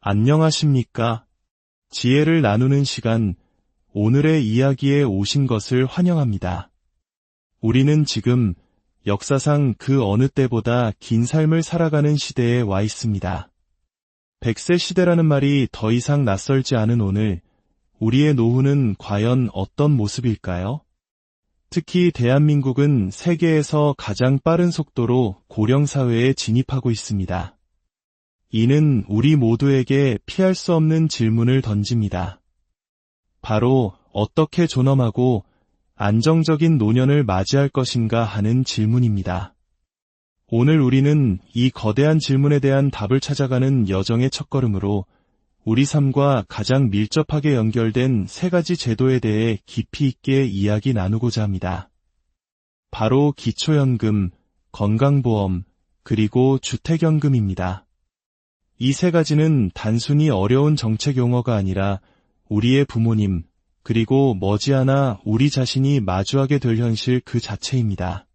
안녕하십니까? 지혜를 나누는 시간, 오늘의 이야기에 오신 것을 환영합니다. 우리는 지금 역사상 그 어느 때보다 긴 삶을 살아가는 시대에 와 있습니다. 100세 시대라는 말이 더 이상 낯설지 않은 오늘, 우리의 노후는 과연 어떤 모습일까요? 특히 대한민국은 세계에서 가장 빠른 속도로 고령사회에 진입하고 있습니다. 이는 우리 모두에게 피할 수 없는 질문을 던집니다. 바로 어떻게 존엄하고 안정적인 노년을 맞이할 것인가 하는 질문입니다. 오늘 우리는 이 거대한 질문에 대한 답을 찾아가는 여정의 첫걸음으로 우리 삶과 가장 밀접하게 연결된 세 가지 제도에 대해 깊이 있게 이야기 나누고자 합니다. 바로 기초연금, 건강보험, 그리고 주택연금입니다. 이 세 가지는 단순히 어려운 정책 용어가 아니라 우리의 부모님, 그리고 머지않아 우리 자신이 마주하게 될 현실 그 자체입니다.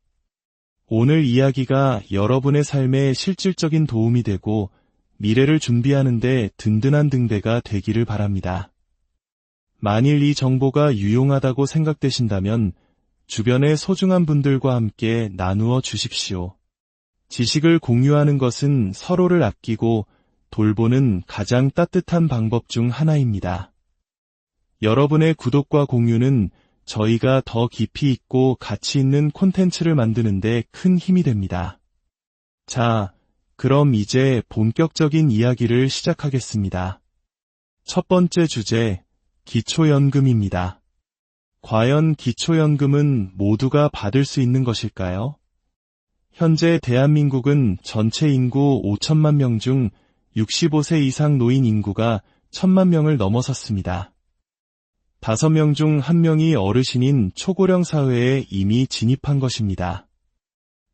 오늘 이야기가 여러분의 삶에 실질적인 도움이 되고 미래를 준비하는 데 든든한 등대가 되기를 바랍니다. 만일 이 정보가 유용하다고 생각되신다면 주변의 소중한 분들과 함께 나누어 주십시오. 지식을 공유하는 것은 서로를 아끼고 돌보는 가장 따뜻한 방법 중 하나입니다. 여러분의 구독과 공유는 저희가 더 깊이 있고 가치 있는 콘텐츠를 만드는 데 큰 힘이 됩니다. 자, 그럼 이제 본격적인 이야기를 시작하겠습니다. 첫 번째 주제, 기초연금입니다. 과연 기초연금은 모두가 받을 수 있는 것일까요? 현재 대한민국은 전체 인구 5천만 명 중 65세 이상 노인 인구가 1,000만 명을 넘어섰습니다. 5명 중 1명이 어르신인 초고령 사회에 이미 진입한 것입니다.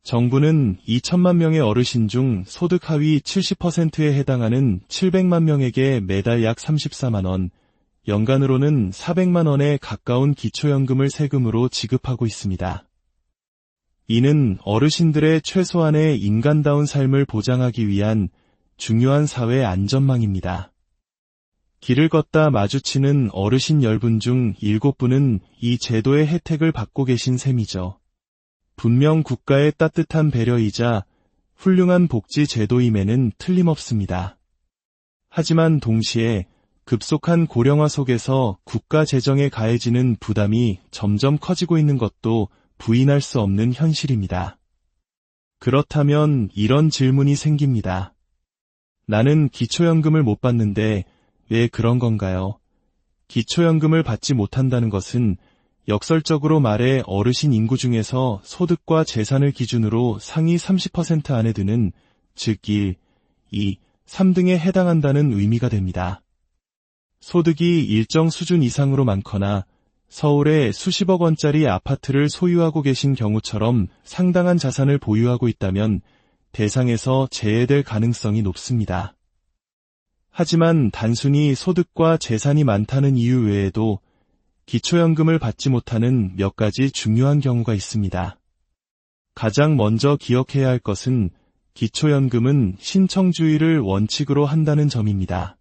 정부는 2천만 명의 어르신 중 소득 하위 70%에 해당하는 700만 명에게 매달 약 34만 원, 연간으로는 400만 원에 가까운 기초연금을 세금으로 지급하고 있습니다. 이는 어르신들의 최소한의 인간다운 삶을 보장하기 위한 중요한 사회 안전망입니다. 길을 걷다 마주치는 어르신 10분 중 7분은 이 제도의 혜택을 받고 계신 셈이죠. 분명 국가의 따뜻한 배려이자 훌륭한 복지 제도임에는 틀림없습니다. 하지만 동시에 급속한 고령화 속에서 국가 재정에 가해지는 부담이 점점 커지고 있는 것도 부인할 수 없는 현실입니다. 그렇다면 이런 질문이 생깁니다. 나는 기초연금을 못 받는데 왜 그런 건가요? 기초연금을 받지 못한다는 것은 역설적으로 말해 어르신 인구 중에서 소득과 재산을 기준으로 상위 30% 안에 드는 즉 1, 2, 3등에 해당한다는 의미가 됩니다. 소득이 일정 수준 이상으로 많거나 서울에 수십억 원짜리 아파트를 소유하고 계신 경우처럼 상당한 자산을 보유하고 있다면 대상에서 제외될 가능성이 높습니다. 하지만 단순히 소득과 재산이 많다는 이유 외에도 기초연금을 받지 못하는 몇 가지 중요한 경우가 있습니다. 가장 먼저 기억해야 할 것은 기초연금은 신청주의를 원칙으로 한다는 점입니다.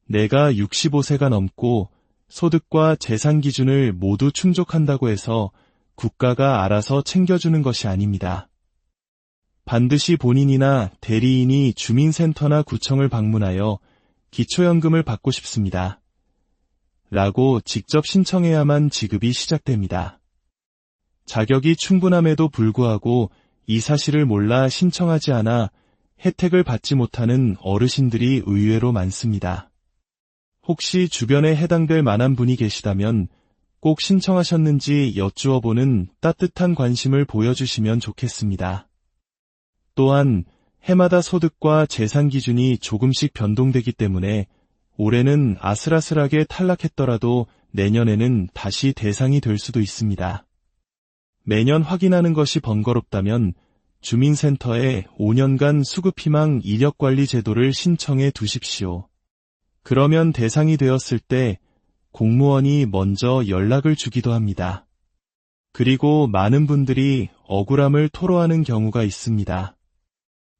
내가 65세가 넘고 소득과 재산 기준을 모두 충족한다고 해서 국가가 알아서 챙겨주는 것이 아닙니다. 반드시 본인이나 대리인이 주민센터나 구청을 방문하여 기초연금을 받고 싶습니다. 라고 직접 신청해야만 지급이 시작됩니다. 자격이 충분함에도 불구하고 이 사실을 몰라 신청하지 않아 혜택을 받지 못하는 어르신들이 의외로 많습니다. 혹시 주변에 해당될 만한 분이 계시다면 꼭 신청하셨는지 여쭈어보는 따뜻한 관심을 보여주시면 좋겠습니다. 또한 해마다 소득과 재산 기준이 조금씩 변동되기 때문에 올해는 아슬아슬하게 탈락했더라도 내년에는 다시 대상이 될 수도 있습니다. 매년 확인하는 것이 번거롭다면 주민센터에 5년간 수급희망 이력관리 제도를 신청해 두십시오. 그러면 대상이 되었을 때 공무원이 먼저 연락을 주기도 합니다. 그리고 많은 분들이 억울함을 토로하는 경우가 있습니다.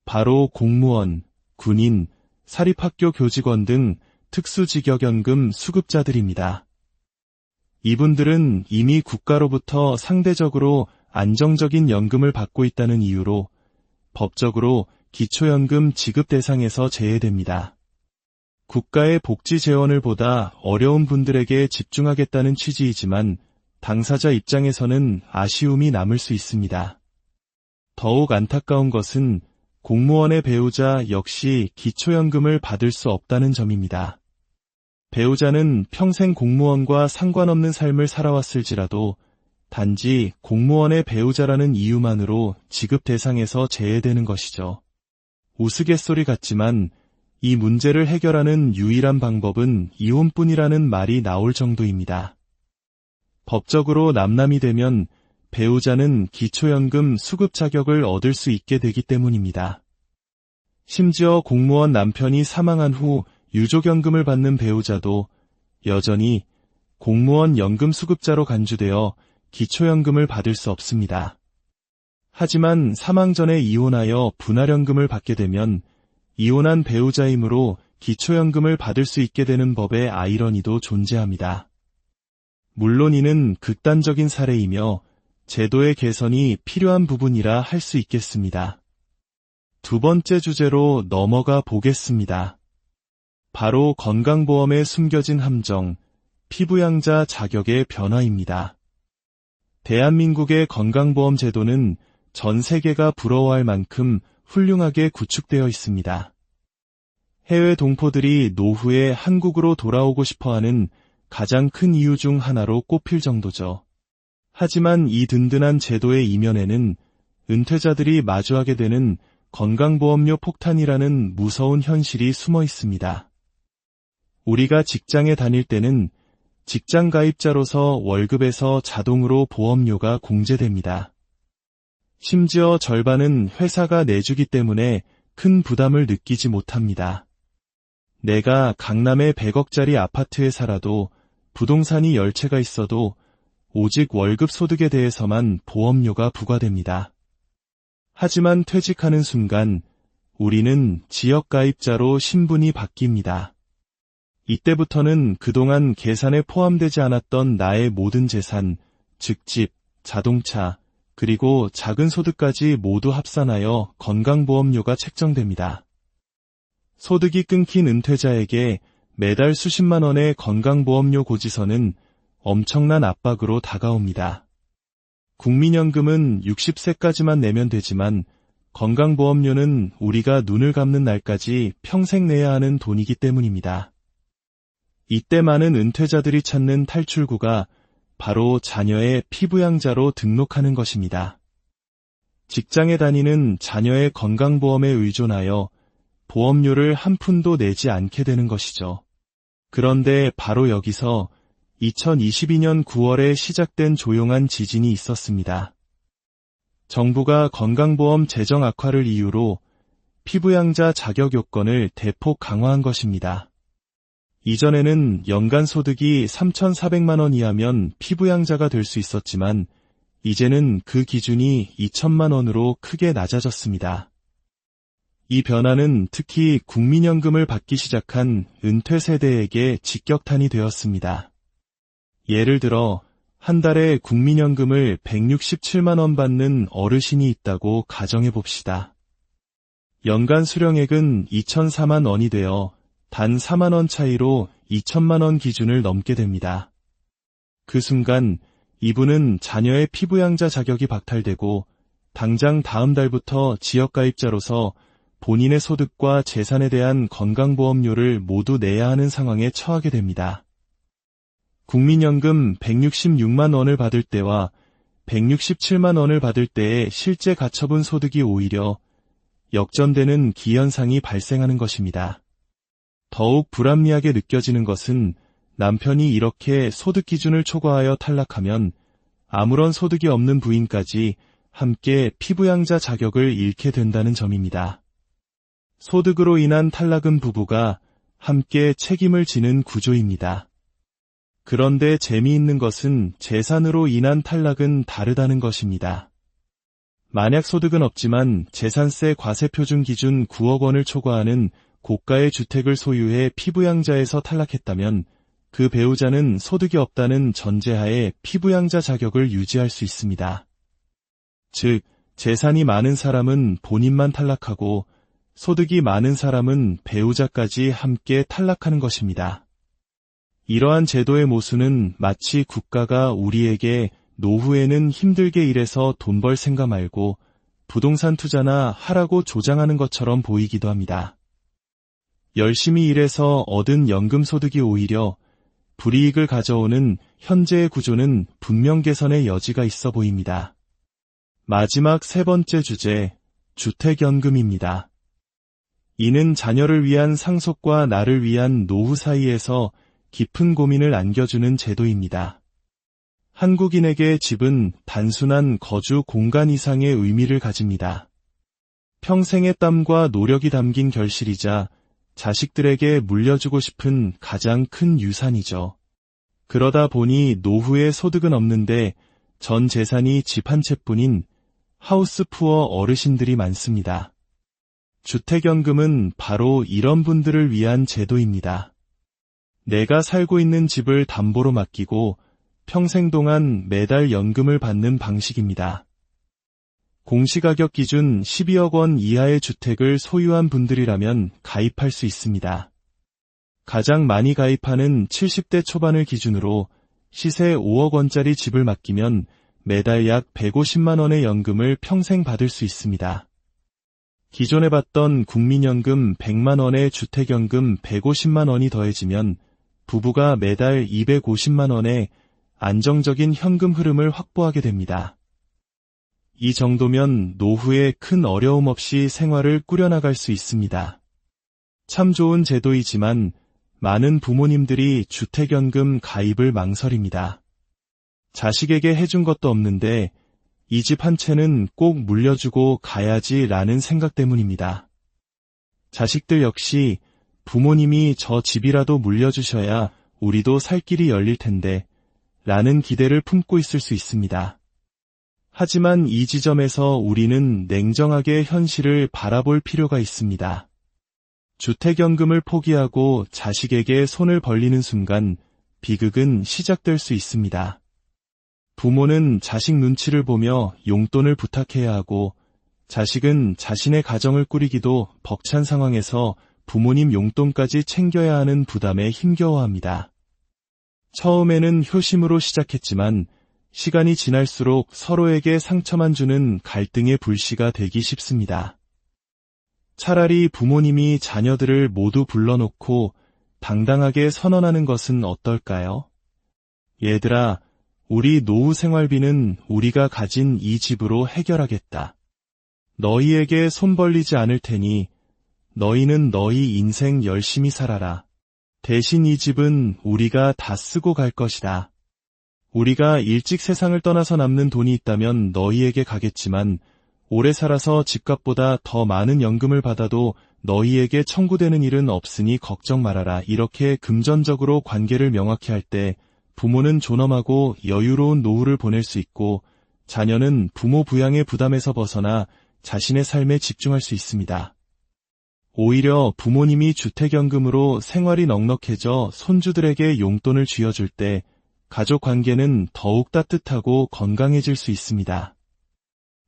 바로 공무원, 군인, 사립학교 교직원 등 특수직역연금 수급자들입니다. 이분들은 이미 국가로부터 상대적으로 안정적인 연금을 받고 있다는 이유로 법적으로 기초연금 지급 대상에서 제외됩니다. 국가의 복지 재원을 보다 어려운 분들에게 집중하겠다는 취지이지만 당사자 입장에서는 아쉬움이 남을 수 있습니다. 더욱 안타까운 것은 공무원의 배우자 역시 기초연금을 받을 수 없다는 점입니다. 배우자는 평생 공무원과 상관없는 삶을 살아왔을지라도 단지 공무원의 배우자라는 이유만으로 지급 대상에서 제외되는 것이죠. 우스갯소리 같지만 이 문제를 해결하는 유일한 방법은 이혼뿐이라는 말이 나올 정도입니다. 법적으로 남남이 되면 배우자는 기초연금 수급 자격을 얻을 수 있게 되기 때문입니다. 심지어 공무원 남편이 사망한 후 유족연금을 받는 배우자도 여전히 공무원 연금 수급자로 간주되어 기초연금을 받을 수 없습니다. 하지만 사망 전에 이혼하여 분할연금을 받게 되면 이혼한 배우자이므로 기초연금을 받을 수 있게 되는 법의 아이러니도 존재합니다. 물론 이는 극단적인 사례이며 제도의 개선이 필요한 부분이라 할 수 있겠습니다. 두 번째 주제로 넘어가 보겠습니다. 바로 건강보험에 숨겨진 함정, 피부양자 자격의 변화입니다. 대한민국의 건강보험 제도는 전 세계가 부러워할 만큼 훌륭하게 구축되어 있습니다. 해외 동포들이 노후에 한국으로 돌아오고 싶어하는 가장 큰 이유 중 하나로 꼽힐 정도죠. 하지만 이 든든한 제도의 이면에는 은퇴자들이 마주하게 되는 건강보험료 폭탄이라는 무서운 현실이 숨어 있습니다. 우리가 직장에 다닐 때는 직장 가입자로서 월급에서 자동으로 보험료가 공제됩니다. 심지어 절반은 회사가 내주기 때문에 큰 부담을 느끼지 못합니다. 내가 강남의 100억짜리 아파트에 살아도 부동산이 10채가 있어도 오직 월급 소득에 대해서만 보험료가 부과됩니다. 하지만 퇴직하는 순간 우리는 지역가입자로 신분이 바뀝니다. 이때부터는 그동안 계산에 포함되지 않았던 나의 모든 재산, 즉 집, 자동차, 그리고 작은 소득까지 모두 합산하여 건강보험료가 책정됩니다. 소득이 끊긴 은퇴자에게 매달 수십만 원의 건강보험료 고지서는 엄청난 압박으로 다가옵니다. 국민연금은 60세까지만 내면 되지만 건강보험료는 우리가 눈을 감는 날까지 평생 내야 하는 돈이기 때문입니다. 이때 많은 은퇴자들이 찾는 탈출구가 바로 자녀의 피부양자로 등록하는 것입니다. 직장에 다니는 자녀의 건강보험에 의존하여 보험료를 한 푼도 내지 않게 되는 것이죠. 그런데 바로 여기서 2022년 9월에 시작된 조용한 지진이 있었습니다. 정부가 건강보험 재정 악화를 이유로 피부양자 자격 요건을 대폭 강화한 것입니다. 이전에는 연간 소득이 3,400만 원 이하면 피부양자가 될 수 있었지만 이제는 그 기준이 2천만 원으로 크게 낮아졌습니다. 이 변화는 특히 국민연금을 받기 시작한 은퇴 세대에게 직격탄이 되었습니다. 예를 들어 한 달에 국민연금을 167만 원 받는 어르신이 있다고 가정해 봅시다. 연간 수령액은 2,004만 원이 되어 단 4만 원 차이로 2천만 원 기준을 넘게 됩니다. 그 순간 이분은 자녀의 피부양자 자격이 박탈되고 당장 다음 달부터 지역가입자로서 본인의 소득과 재산에 대한 건강보험료를 모두 내야 하는 상황에 처하게 됩니다. 국민연금 166만 원을 받을 때와 167만 원을 받을 때의 실제 가처분 소득이 오히려 역전되는 기현상이 발생하는 것입니다. 더욱 불합리하게 느껴지는 것은 남편이 이렇게 소득 기준을 초과하여 탈락하면 아무런 소득이 없는 부인까지 함께 피부양자 자격을 잃게 된다는 점입니다. 소득으로 인한 탈락은 부부가 함께 책임을 지는 구조입니다. 그런데 재미있는 것은 재산으로 인한 탈락은 다르다는 것입니다. 만약 소득은 없지만 재산세 과세표준 기준 9억 원을 초과하는 고가의 주택을 소유해 피부양자에서 탈락했다면 그 배우자는 소득이 없다는 전제하에 피부양자 자격을 유지할 수 있습니다. 즉, 재산이 많은 사람은 본인만 탈락하고 소득이 많은 사람은 배우자까지 함께 탈락하는 것입니다. 이러한 제도의 모순은 마치 국가가 우리에게 노후에는 힘들게 일해서 돈 벌 생각 말고 부동산 투자나 하라고 조장하는 것처럼 보이기도 합니다. 열심히 일해서 얻은 연금소득이 오히려 불이익을 가져오는 현재의 구조는 분명 개선의 여지가 있어 보입니다. 마지막 세 번째 주제, 주택연금입니다. 이는 자녀를 위한 상속과 나를 위한 노후 사이에서 깊은 고민을 안겨주는 제도입니다. 한국인에게 집은 단순한 거주 공간 이상의 의미를 가집니다. 평생의 땀과 노력이 담긴 결실이자 자식들에게 물려주고 싶은 가장 큰 유산이죠. 그러다 보니 노후에 소득은 없는데 전 재산이 집 한 채뿐인 하우스푸어 어르신들이 많습니다. 주택연금은 바로 이런 분들을 위한 제도입니다. 내가 살고 있는 집을 담보로 맡기고 평생 동안 매달 연금을 받는 방식입니다. 공시가격 기준 12억 원 이하의 주택을 소유한 분들이라면 가입할 수 있습니다. 가장 많이 가입하는 70대 초반을 기준으로 시세 5억 원짜리 집을 맡기면 매달 약 150만 원의 연금을 평생 받을 수 있습니다. 기존에 받던 국민연금 100만 원에 주택연금 150만 원이 더해지면 부부가 매달 250만 원의 안정적인 현금 흐름을 확보하게 됩니다. 이 정도면 노후에 큰 어려움 없이 생활을 꾸려나갈 수 있습니다. 참 좋은 제도이지만 많은 부모님들이 주택연금 가입을 망설입니다. 자식에게 해준 것도 없는데 이 집 한 채는 꼭 물려주고 가야지 라는 생각 때문입니다. 자식들 역시 부모님이 저 집이라도 물려주셔야 우리도 살 길이 열릴 텐데 라는 기대를 품고 있을 수 있습니다. 하지만 이 지점에서 우리는 냉정하게 현실을 바라볼 필요가 있습니다. 주택연금을 포기하고 자식에게 손을 벌리는 순간 비극은 시작될 수 있습니다. 부모는 자식 눈치를 보며 용돈을 부탁해야 하고 자식은 자신의 가정을 꾸리기도 벅찬 상황에서 부모님 용돈까지 챙겨야 하는 부담에 힘겨워합니다. 처음에는 효심으로 시작했지만 시간이 지날수록 서로에게 상처만 주는 갈등의 불씨가 되기 쉽습니다. 차라리 부모님이 자녀들을 모두 불러놓고 당당하게 선언하는 것은 어떨까요? 얘들아, 우리 노후 생활비는 우리가 가진 이 집으로 해결하겠다. 너희에게 손 벌리지 않을 테니 너희는 너희 인생 열심히 살아라. 대신 이 집은 우리가 다 쓰고 갈 것이다. 우리가 일찍 세상을 떠나서 남는 돈이 있다면 너희에게 가겠지만 오래 살아서 집값보다 더 많은 연금을 받아도 너희에게 청구되는 일은 없으니 걱정 말아라. 이렇게 금전적으로 관계를 명확히 할 때 부모는 존엄하고 여유로운 노후를 보낼 수 있고 자녀는 부모 부양의 부담에서 벗어나 자신의 삶에 집중할 수 있습니다. 오히려 부모님이 주택연금으로 생활이 넉넉해져 손주들에게 용돈을 쥐어줄 때 가족 관계는 더욱 따뜻하고 건강해질 수 있습니다.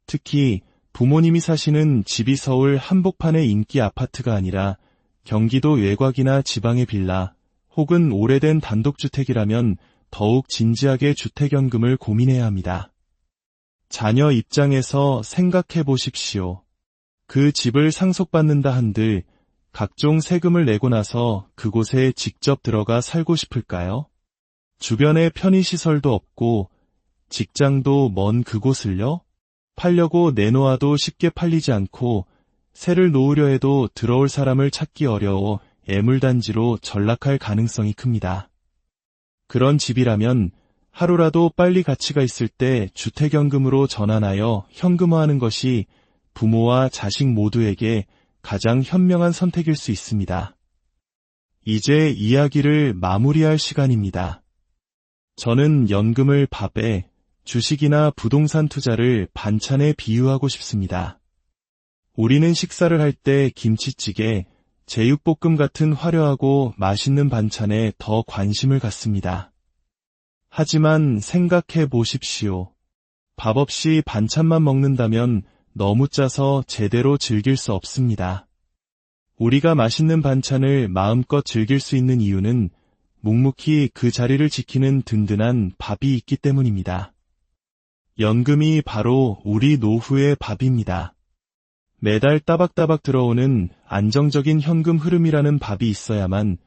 특히 부모님이 사시는 집이 서울 한복판의 인기 아파트가 아니라 경기도 외곽이나 지방의 빌라 혹은 오래된 단독주택이라면 더욱 진지하게 주택연금을 고민해야 합니다. 자녀 입장에서 생각해 보십시오. 그 집을 상속받는다 한들 각종 세금을 내고 나서 그곳에 직접 들어가 살고 싶을까요? 주변에 편의시설도 없고 직장도 먼 그곳을요? 팔려고 내놓아도 쉽게 팔리지 않고 새를 놓으려 해도 들어올 사람을 찾기 어려워 애물단지로 전락할 가능성이 큽니다. 그런 집이라면 하루라도 빨리 가치가 있을 때 주택연금으로 전환하여 현금화하는 것이 부모와 자식 모두에게 가장 현명한 선택일 수 있습니다. 이제 이야기를 마무리할 시간입니다. 저는 연금을 밥에, 주식이나 부동산 투자를 반찬에 비유하고 싶습니다. 우리는 식사를 할 때 김치찌개, 제육볶음 같은 화려하고 맛있는 반찬에 더 관심을 갖습니다. 하지만 생각해 보십시오. 밥 없이 반찬만 먹는다면 너무 짜서 제대로 즐길 수 없습니다. 우리가 맛있는 반찬을 마음껏 즐길 수 있는 이유는 묵묵히 그 자리를 지키는 든든한 밥이 있기 때문입니다. 연금이 바로 우리 노후의 밥입니다. 매달 따박따박 들어오는 안정적인 현금 흐름이라는 밥이 있어야만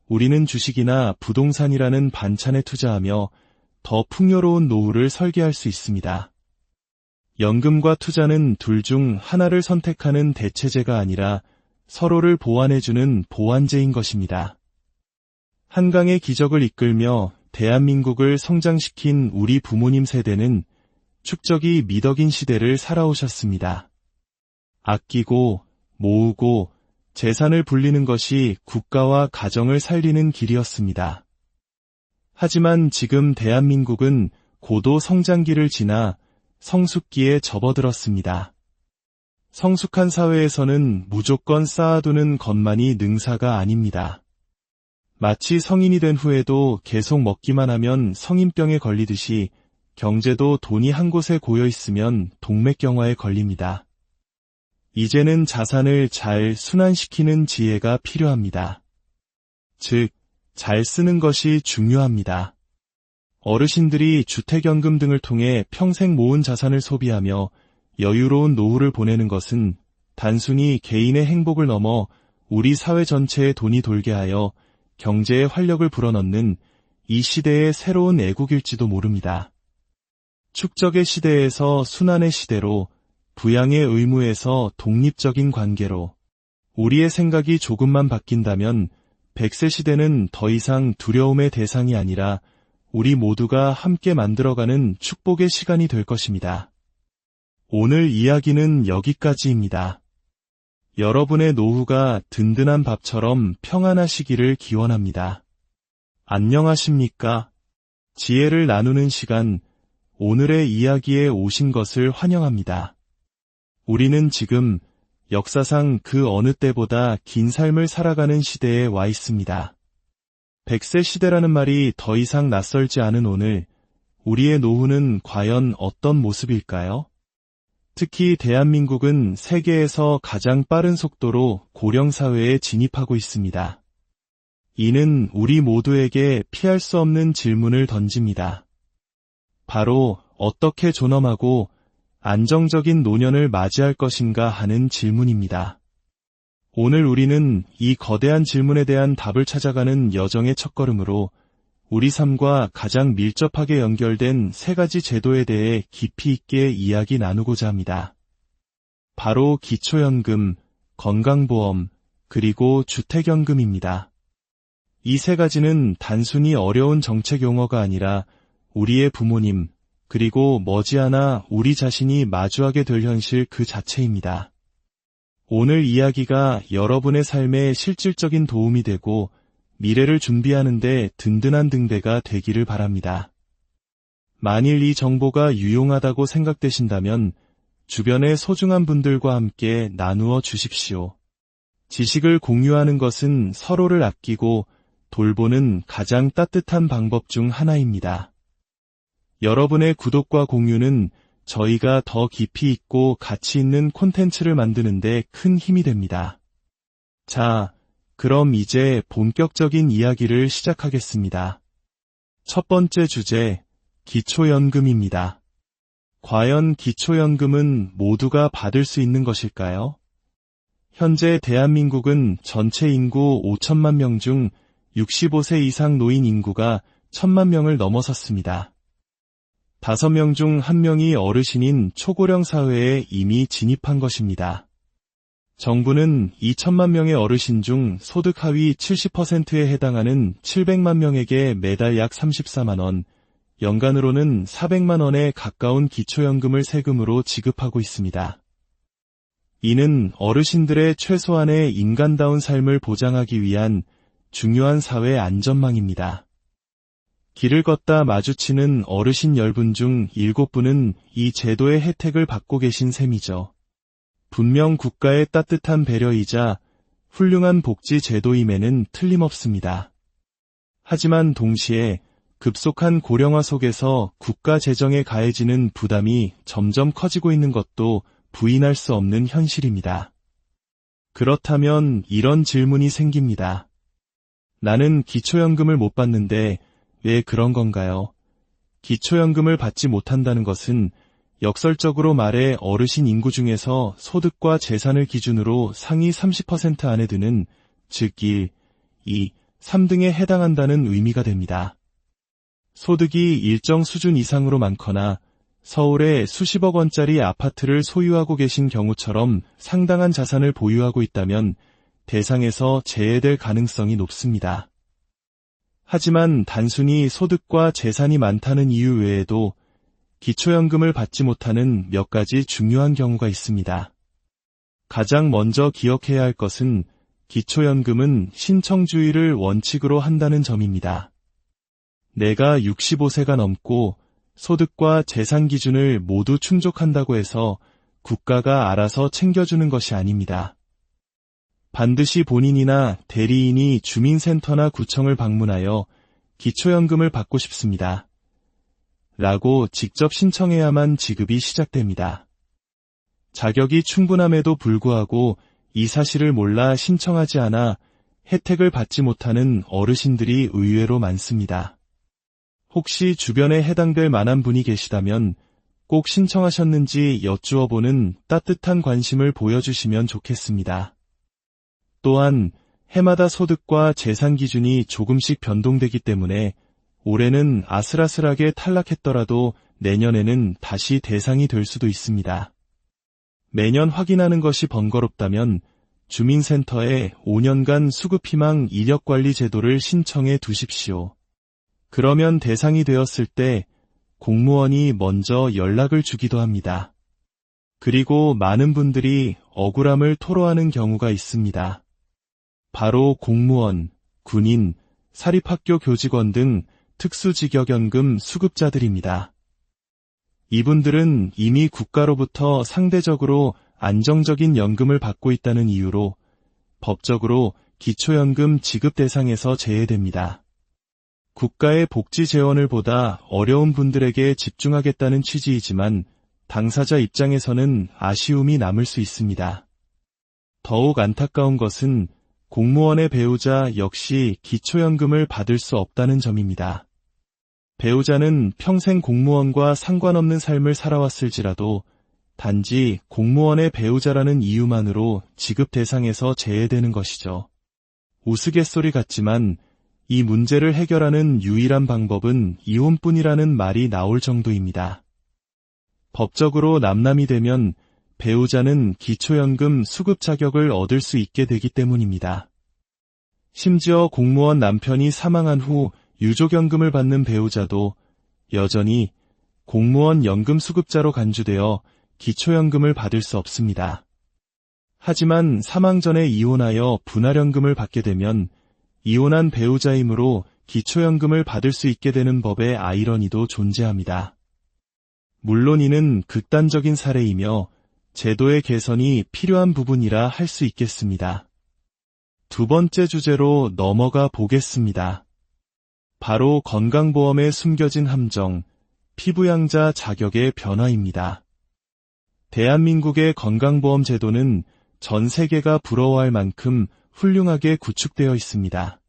우리는 주식이나 부동산이라는 반찬에 투자하며 더 풍요로운 노후를 설계할 수 있습니다. 연금과 투자는 둘 중 하나를 선택하는 대체제가 아니라 서로를 보완해주는 보완제인 것입니다. 한강의 기적을 이끌며 대한민국을 성장시킨 우리 부모님 세대는 축적이 미덕인 시대를 살아오셨습니다. 아끼고 모으고 재산을 불리는 것이 국가와 가정을 살리는 길이었습니다. 하지만 지금 대한민국은 고도 성장기를 지나 성숙기에 접어들었습니다. 성숙한 사회에서는 무조건 쌓아두는 것만이 능사가 아닙니다. 마치 성인이 된 후에도 계속 먹기만 하면 성인병에 걸리듯이 경제도 돈이 한 곳에 고여 있으면 동맥경화에 걸립니다. 이제는 자산을 잘 순환시키는 지혜가 필요합니다. 즉, 잘 쓰는 것이 중요합니다. 어르신들이 주택연금 등을 통해 평생 모은 자산을 소비하며 여유로운 노후를 보내는 것은 단순히 개인의 행복을 넘어 우리 사회 전체에 돈이 돌게 하여 경제에 활력을 불어넣는 이 시대의 새로운 애국일지도 모릅니다. 축적의 시대에서 순환의 시대로, 부양의 의무에서 독립적인 관계로 우리의 생각이 조금만 바뀐다면 100세 시대는 더 이상 두려움의 대상이 아니라 우리 모두가 함께 만들어가는 축복의 시간이 될 것입니다. 오늘 이야기는 여기까지입니다. 여러분의 노후가 든든한 밥처럼 평안하시기를 기원합니다. 안녕하십니까? 지혜를 나누는 시간, 오늘의 이야기에 오신 것을 환영합니다. 우리는 지금 역사상 그 어느 때보다 긴 삶을 살아가는 시대에 와 있습니다. 100세 시대라는 말이 더 이상 낯설지 않은 오늘, 우리의 노후는 과연 어떤 모습일까요? 특히 대한민국은 세계에서 가장 빠른 속도로 고령사회에 진입하고 있습니다. 이는 우리 모두에게 피할 수 없는 질문을 던집니다. 바로 어떻게 존엄하고 안정적인 노년을 맞이할 것인가 하는 질문입니다. 오늘 우리는 이 거대한 질문에 대한 답을 찾아가는 여정의 첫걸음으로 우리 삶과 가장 밀접하게 연결된 세 가지 제도에 대해 깊이 있게 이야기 나누고자 합니다. 바로 기초연금, 건강보험, 그리고 주택연금입니다. 이 세 가지는 단순히 어려운 정책 용어가 아니라 우리의 부모님, 그리고 머지않아 우리 자신이 마주하게 될 현실 그 자체입니다. 오늘 이야기가 여러분의 삶에 실질적인 도움이 되고 미래를 준비하는 데 든든한 등대가 되기를 바랍니다. 만일 이 정보가 유용하다고 생각되신다면 주변의 소중한 분들과 함께 나누어 주십시오. 지식을 공유하는 것은 서로를 아끼고 돌보는 가장 따뜻한 방법 중 하나입니다. 여러분의 구독과 공유는 저희가 더 깊이 있고 가치 있는 콘텐츠를 만드는 데 큰 힘이 됩니다. 자, 그럼 이제 본격적인 이야기를 시작하겠습니다. 첫 번째 주제, 기초연금입니다. 과연 기초연금은 모두가 받을 수 있는 것일까요? 현재 대한민국은 전체 인구 5천만 명 중 65세 이상 노인 인구가 1,000만 명을 넘어섰습니다. 5명 중 1명이 어르신인 초고령 사회에 이미 진입한 것입니다. 정부는 2천만 명의 어르신 중 소득 하위 70%에 해당하는 700만 명에게 매달 약 34만 원, 연간으로는 400만 원에 가까운 기초연금을 세금으로 지급하고 있습니다. 이는 어르신들의 최소한의 인간다운 삶을 보장하기 위한 중요한 사회 안전망입니다. 길을 걷다 마주치는 어르신 10분 중 7분은 이 제도의 혜택을 받고 계신 셈이죠. 분명 국가의 따뜻한 배려이자 훌륭한 복지 제도임에는 틀림없습니다. 하지만 동시에 급속한 고령화 속에서 국가 재정에 가해지는 부담이 점점 커지고 있는 것도 부인할 수 없는 현실입니다. 그렇다면 이런 질문이 생깁니다. 나는 기초연금을 못 받는데 왜 그런 건가요? 기초연금을 받지 못한다는 것은 역설적으로 말해 어르신 인구 중에서 소득과 재산을 기준으로 상위 30% 안에 드는 즉 1, 2, 3등에 해당한다는 의미가 됩니다. 소득이 일정 수준 이상으로 많거나 서울에 수십억 원짜리 아파트를 소유하고 계신 경우처럼 상당한 자산을 보유하고 있다면 대상에서 제외될 가능성이 높습니다. 하지만 단순히 소득과 재산이 많다는 이유 외에도 기초연금을 받지 못하는 몇 가지 중요한 경우가 있습니다. 가장 먼저 기억해야 할 것은 기초연금은 신청주의를 원칙으로 한다는 점입니다. 내가 65세가 넘고 소득과 재산 기준을 모두 충족한다고 해서 국가가 알아서 챙겨주는 것이 아닙니다. 반드시 본인이나 대리인이 주민센터나 구청을 방문하여 기초연금을 받고 싶습니다. 라고 직접 신청해야만 지급이 시작됩니다. 자격이 충분함에도 불구하고 이 사실을 몰라 신청하지 않아 혜택을 받지 못하는 어르신들이 의외로 많습니다. 혹시 주변에 해당될 만한 분이 계시다면 꼭 신청하셨는지 여쭈어보는 따뜻한 관심을 보여주시면 좋겠습니다. 또한 해마다 소득과 재산 기준이 조금씩 변동되기 때문에 올해는 아슬아슬하게 탈락했더라도 내년에는 다시 대상이 될 수도 있습니다. 매년 확인하는 것이 번거롭다면 주민센터에 5년간 수급희망 이력관리 제도를 신청해 두십시오. 그러면 대상이 되었을 때 공무원이 먼저 연락을 주기도 합니다. 그리고 많은 분들이 억울함을 토로하는 경우가 있습니다. 바로 공무원, 군인, 사립학교 교직원 등 특수직역연금 수급자들입니다. 이분들은 이미 국가로부터 상대적으로 안정적인 연금을 받고 있다는 이유로 법적으로 기초연금 지급 대상에서 제외됩니다. 국가의 복지 재원을 보다 어려운 분들에게 집중하겠다는 취지이지만 당사자 입장에서는 아쉬움이 남을 수 있습니다. 더욱 안타까운 것은 공무원의 배우자 역시 기초연금을 받을 수 없다는 점입니다. 배우자는 평생 공무원과 상관없는 삶을 살아왔을지라도 단지 공무원의 배우자라는 이유만으로 지급 대상에서 제외되는 것이죠. 우스갯소리 같지만 이 문제를 해결하는 유일한 방법은 이혼뿐이라는 말이 나올 정도입니다. 법적으로 남남이 되면 배우자는 기초연금 수급 자격을 얻을 수 있게 되기 때문입니다. 심지어 공무원 남편이 사망한 후 유족연금을 받는 배우자도 여전히 공무원 연금 수급자로 간주되어 기초연금을 받을 수 없습니다. 하지만 사망 전에 이혼하여 분할연금을 받게 되면 이혼한 배우자이므로 기초연금을 받을 수 있게 되는 법의 아이러니도 존재합니다. 물론 이는 극단적인 사례이며 제도의 개선이 필요한 부분이라 할 수 있겠습니다. 두 번째 주제로 넘어가 보겠습니다. 바로 건강보험에 숨겨진 함정, 피부양자 자격의 변화입니다. 대한민국의 건강보험 제도는 전 세계가 부러워할 만큼 훌륭하게 구축되어 있습니다.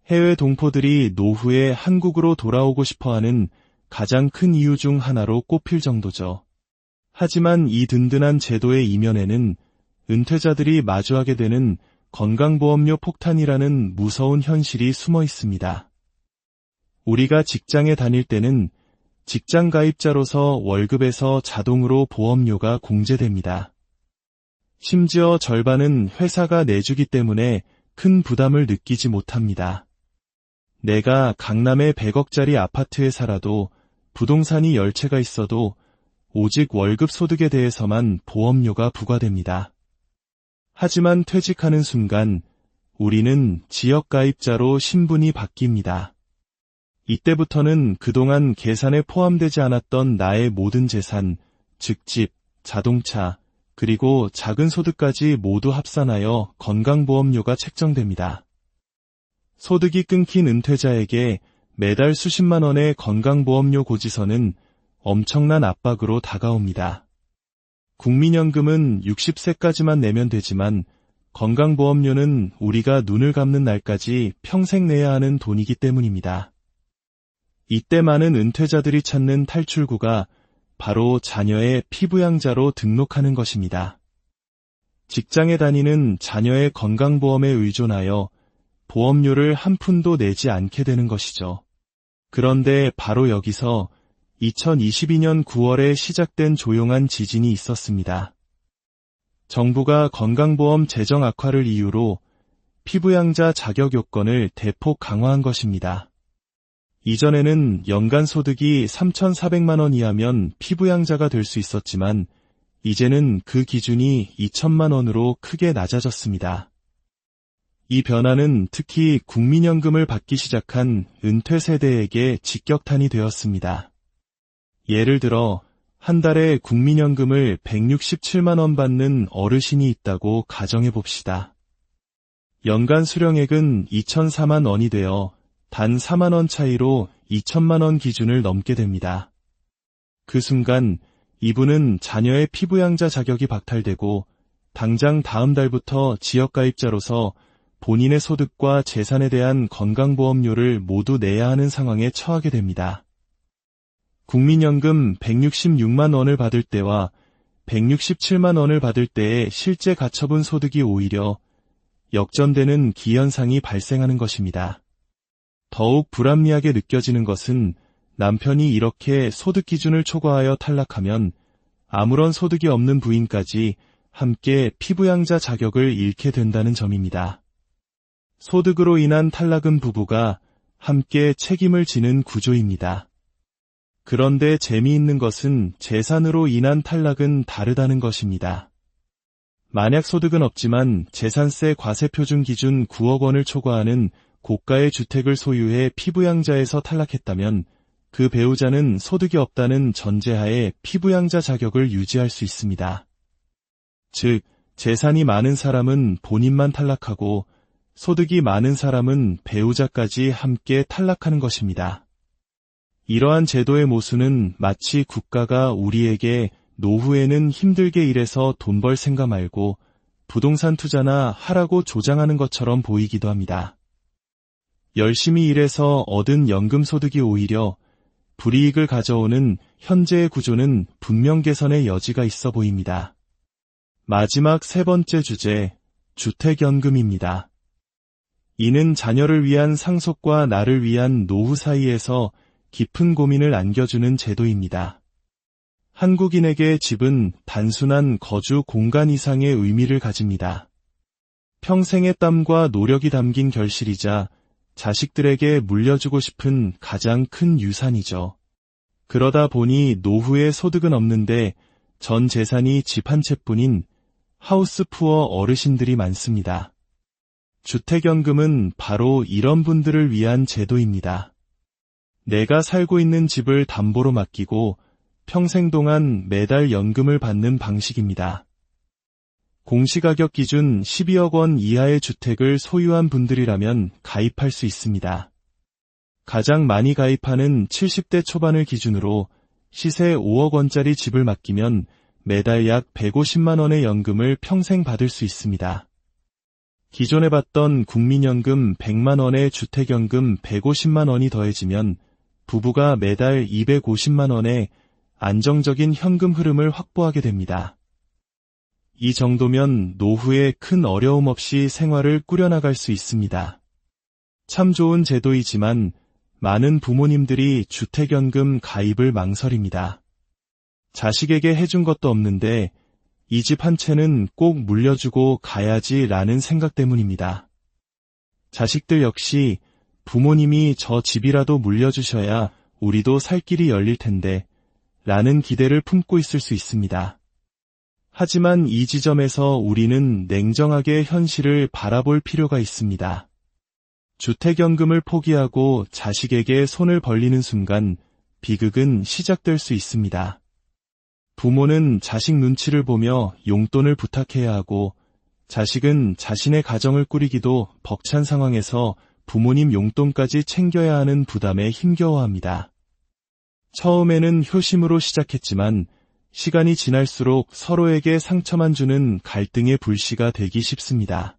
해외 동포들이 노후에 한국으로 돌아오고 싶어하는 가장 큰 이유 중 하나로 꼽힐 정도죠. 하지만 이 든든한 제도의 이면에는 은퇴자들이 마주하게 되는 건강보험료 폭탄이라는 무서운 현실이 숨어 있습니다. 우리가 직장에 다닐 때는 직장 가입자로서 월급에서 자동으로 보험료가 공제됩니다. 심지어 절반은 회사가 내주기 때문에 큰 부담을 느끼지 못합니다. 내가 강남의 100억짜리 아파트에 살아도 부동산이 10채가 있어도 오직 월급 소득에 대해서만 보험료가 부과됩니다. 하지만 퇴직하는 순간 우리는 지역가입자로 신분이 바뀝니다. 이때부터는 그동안 계산에 포함되지 않았던 나의 모든 재산, 즉 집, 자동차, 그리고 작은 소득까지 모두 합산하여 건강보험료가 책정됩니다. 소득이 끊긴 은퇴자에게 매달 수십만 원의 건강보험료 고지서는 엄청난 압박으로 다가옵니다. 국민연금은 60세까지만 내면 되지만 건강보험료는 우리가 눈을 감는 날까지 평생 내야 하는 돈이기 때문입니다. 이때 많은 은퇴자들이 찾는 탈출구가 바로 자녀의 피부양자로 등록하는 것입니다. 직장에 다니는 자녀의 건강보험에 의존하여 보험료를 한 푼도 내지 않게 되는 것이죠. 그런데 바로 여기서 2022년 9월에 시작된 조용한 지진이 있었습니다. 정부가 건강보험 재정 악화를 이유로 피부양자 자격 요건을 대폭 강화한 것입니다. 이전에는 연간 소득이 3,400만 원 이하면 피부양자가 될 수 있었지만 이제는 그 기준이 2천만 원으로 크게 낮아졌습니다. 이 변화는 특히 국민연금을 받기 시작한 은퇴 세대에게 직격탄이 되었습니다. 예를 들어 한 달에 국민연금을 167만 원 받는 어르신이 있다고 가정해 봅시다. 연간 수령액은 2,004만 원이 되어 단 4만 원 차이로 2천만 원 기준을 넘게 됩니다. 그 순간 이분은 자녀의 피부양자 자격이 박탈되고 당장 다음 달부터 지역가입자로서 본인의 소득과 재산에 대한 건강보험료를 모두 내야 하는 상황에 처하게 됩니다. 국민연금 166만 원을 받을 때와 167만 원을 받을 때의 실제 가처분 소득이 오히려 역전되는 기현상이 발생하는 것입니다. 더욱 불합리하게 느껴지는 것은 남편이 이렇게 소득 기준을 초과하여 탈락하면 아무런 소득이 없는 부인까지 함께 피부양자 자격을 잃게 된다는 점입니다. 소득으로 인한 탈락은 부부가 함께 책임을 지는 구조입니다. 그런데 재미있는 것은 재산으로 인한 탈락은 다르다는 것입니다. 만약 소득은 없지만 재산세 과세표준 기준 9억 원을 초과하는 고가의 주택을 소유해 피부양자에서 탈락했다면 그 배우자는 소득이 없다는 전제하에 피부양자 자격을 유지할 수 있습니다. 즉, 재산이 많은 사람은 본인만 탈락하고 소득이 많은 사람은 배우자까지 함께 탈락하는 것입니다. 이러한 제도의 모순은 마치 국가가 우리에게 노후에는 힘들게 일해서 돈 벌 생각 말고 부동산 투자나 하라고 조장하는 것처럼 보이기도 합니다. 열심히 일해서 얻은 연금소득이 오히려 불이익을 가져오는 현재의 구조는 분명 개선의 여지가 있어 보입니다. 마지막 세 번째 주제, 주택연금입니다. 이는 자녀를 위한 상속과 나를 위한 노후 사이에서 깊은 고민을 안겨주는 제도입니다. 한국인에게 집은 단순한 거주 공간 이상의 의미를 가집니다. 평생의 땀과 노력이 담긴 결실이자 자식들에게 물려주고 싶은 가장 큰 유산이죠. 그러다 보니 노후에 소득은 없는데 전 재산이 집 한 채뿐인 하우스푸어 어르신들이 많습니다. 주택연금은 바로 이런 분들을 위한 제도입니다. 내가 살고 있는 집을 담보로 맡기고 평생 동안 매달 연금을 받는 방식입니다. 공시가격 기준 12억 원 이하의 주택을 소유한 분들이라면 가입할 수 있습니다. 가장 많이 가입하는 70대 초반을 기준으로 시세 5억 원짜리 집을 맡기면 매달 약 150만 원의 연금을 평생 받을 수 있습니다. 기존에 받던 국민연금 100만 원에 주택연금 150만 원이 더해지면 부부가 매달 250만 원의 안정적인 현금 흐름을 확보하게 됩니다. 이 정도면 노후에 큰 어려움 없이 생활을 꾸려나갈 수 있습니다. 참 좋은 제도이지만 많은 부모님들이 주택연금 가입을 망설입니다. 자식에게 해준 것도 없는데 이 집 한 채는 꼭 물려주고 가야지 라는 생각 때문입니다. 자식들 역시 부모님이 저 집이라도 물려주셔야 우리도 살 길이 열릴 텐데 라는 기대를 품고 있을 수 있습니다. 하지만 이 지점에서 우리는 냉정하게 현실을 바라볼 필요가 있습니다. 주택연금을 포기하고 자식에게 손을 벌리는 순간 비극은 시작될 수 있습니다. 부모는 자식 눈치를 보며 용돈을 부탁해야 하고 자식은 자신의 가정을 꾸리기도 벅찬 상황에서 부모님 용돈까지 챙겨야 하는 부담에 힘겨워합니다. 처음에는 효심으로 시작했지만 시간이 지날수록 서로에게 상처만 주는 갈등의 불씨가 되기 쉽습니다.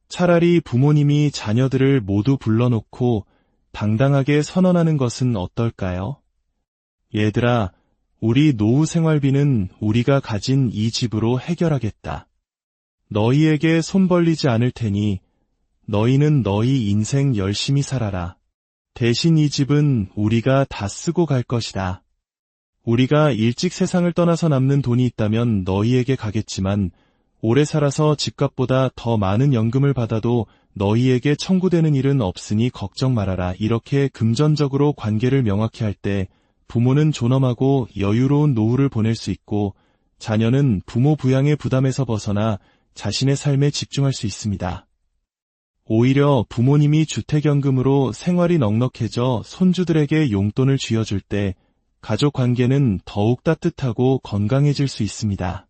차라리 부모님이 자녀들을 모두 불러놓고 당당하게 선언하는 것은 어떨까요? 얘들아, 우리 노후 생활비는 우리가 가진 이 집으로 해결하겠다. 너희에게 손 벌리지 않을 테니 너희는 너희 인생 열심히 살아라. 대신 이 집은 우리가 다 쓰고 갈 것이다. 우리가 일찍 세상을 떠나서 남는 돈이 있다면 너희에게 가겠지만 오래 살아서 집값보다 더 많은 연금을 받아도 너희에게 청구되는 일은 없으니 걱정 말아라. 이렇게 금전적으로 관계를 명확히 할 때 부모는 존엄하고 여유로운 노후를 보낼 수 있고 자녀는 부모 부양의 부담에서 벗어나 자신의 삶에 집중할 수 있습니다. 오히려 부모님이 주택연금으로 생활이 넉넉해져 손주들에게 용돈을 쥐어줄 때 가족 관계는 더욱 따뜻하고 건강해질 수 있습니다.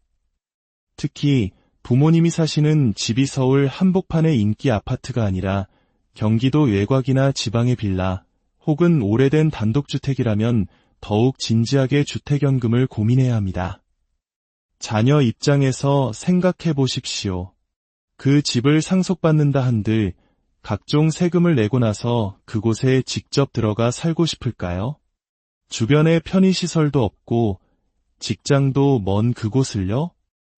특히 부모님이 사시는 집이 서울 한복판의 인기 아파트가 아니라 경기도 외곽이나 지방의 빌라 혹은 오래된 단독주택이라면 더욱 진지하게 주택연금을 고민해야 합니다. 자녀 입장에서 생각해 보십시오. 그 집을 상속받는다 한들 각종 세금을 내고 나서 그곳에 직접 들어가 살고 싶을까요? 주변에 편의시설도 없고 직장도 먼 그곳을요?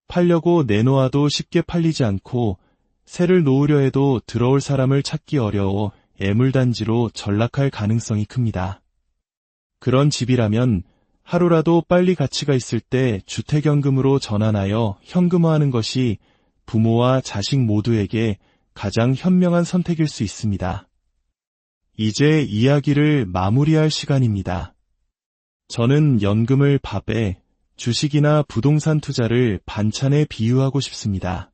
팔려고 내놓아도 쉽게 팔리지 않고 새를 놓으려 해도 들어올 사람을 찾기 어려워 애물단지로 전락할 가능성이 큽니다. 그런 집이라면 하루라도 빨리 가치가 있을 때 주택연금으로 전환하여 현금화하는 것이 부모와 자식 모두에게 가장 현명한 선택일 수 있습니다. 이제 이야기를 마무리할 시간입니다. 저는 연금을 밥에, 주식이나 부동산 투자를 반찬에 비유하고 싶습니다.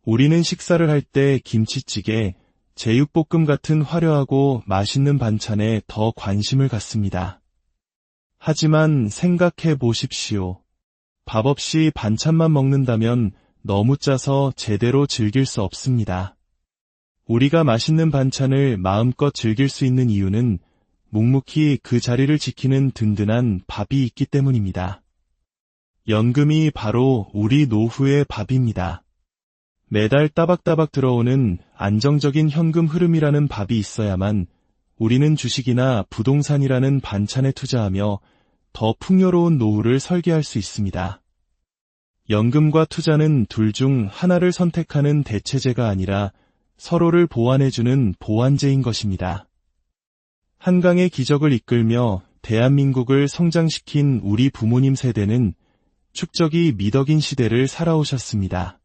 우리는 식사를 할 때 김치찌개, 제육볶음 같은 화려하고 맛있는 반찬에 더 관심을 갖습니다. 하지만 생각해 보십시오. 밥 없이 반찬만 먹는다면 너무 짜서 제대로 즐길 수 없습니다. 우리가 맛있는 반찬을 마음껏 즐길 수 있는 이유는 묵묵히 그 자리를 지키는 든든한 밥이 있기 때문입니다. 연금이 바로 우리 노후의 밥입니다. 매달 따박따박 들어오는 안정적인 현금 흐름이라는 밥이 있어야만 우리는 주식이나 부동산이라는 반찬에 투자하며 더 풍요로운 노후를 설계할 수 있습니다. 연금과 투자는 둘 중 하나를 선택하는 대체제가 아니라 서로를 보완해주는 보완제인 것입니다. 한강의 기적을 이끌며 대한민국을 성장시킨 우리 부모님 세대는 축적이 미덕인 시대를 살아오셨습니다.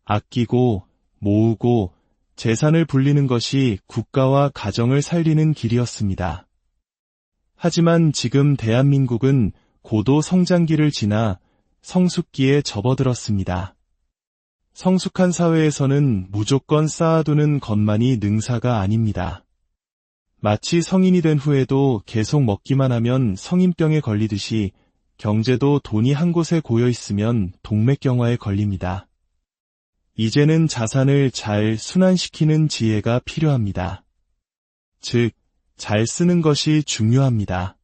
아끼고 모으고 재산을 불리는 것이 국가와 가정을 살리는 길이었습니다. 하지만 지금 대한민국은 고도 성장기를 지나 성숙기에 접어들었습니다. 성숙한 사회에서는 무조건 쌓아두는 것만이 능사가 아닙니다. 마치 성인이 된 후에도 계속 먹기만 하면 성인병에 걸리듯이 경제도 돈이 한 곳에 고여 있으면 동맥경화에 걸립니다. 이제는 자산을 잘 순환시키는 지혜가 필요합니다. 즉, 잘 쓰는 것이 중요합니다.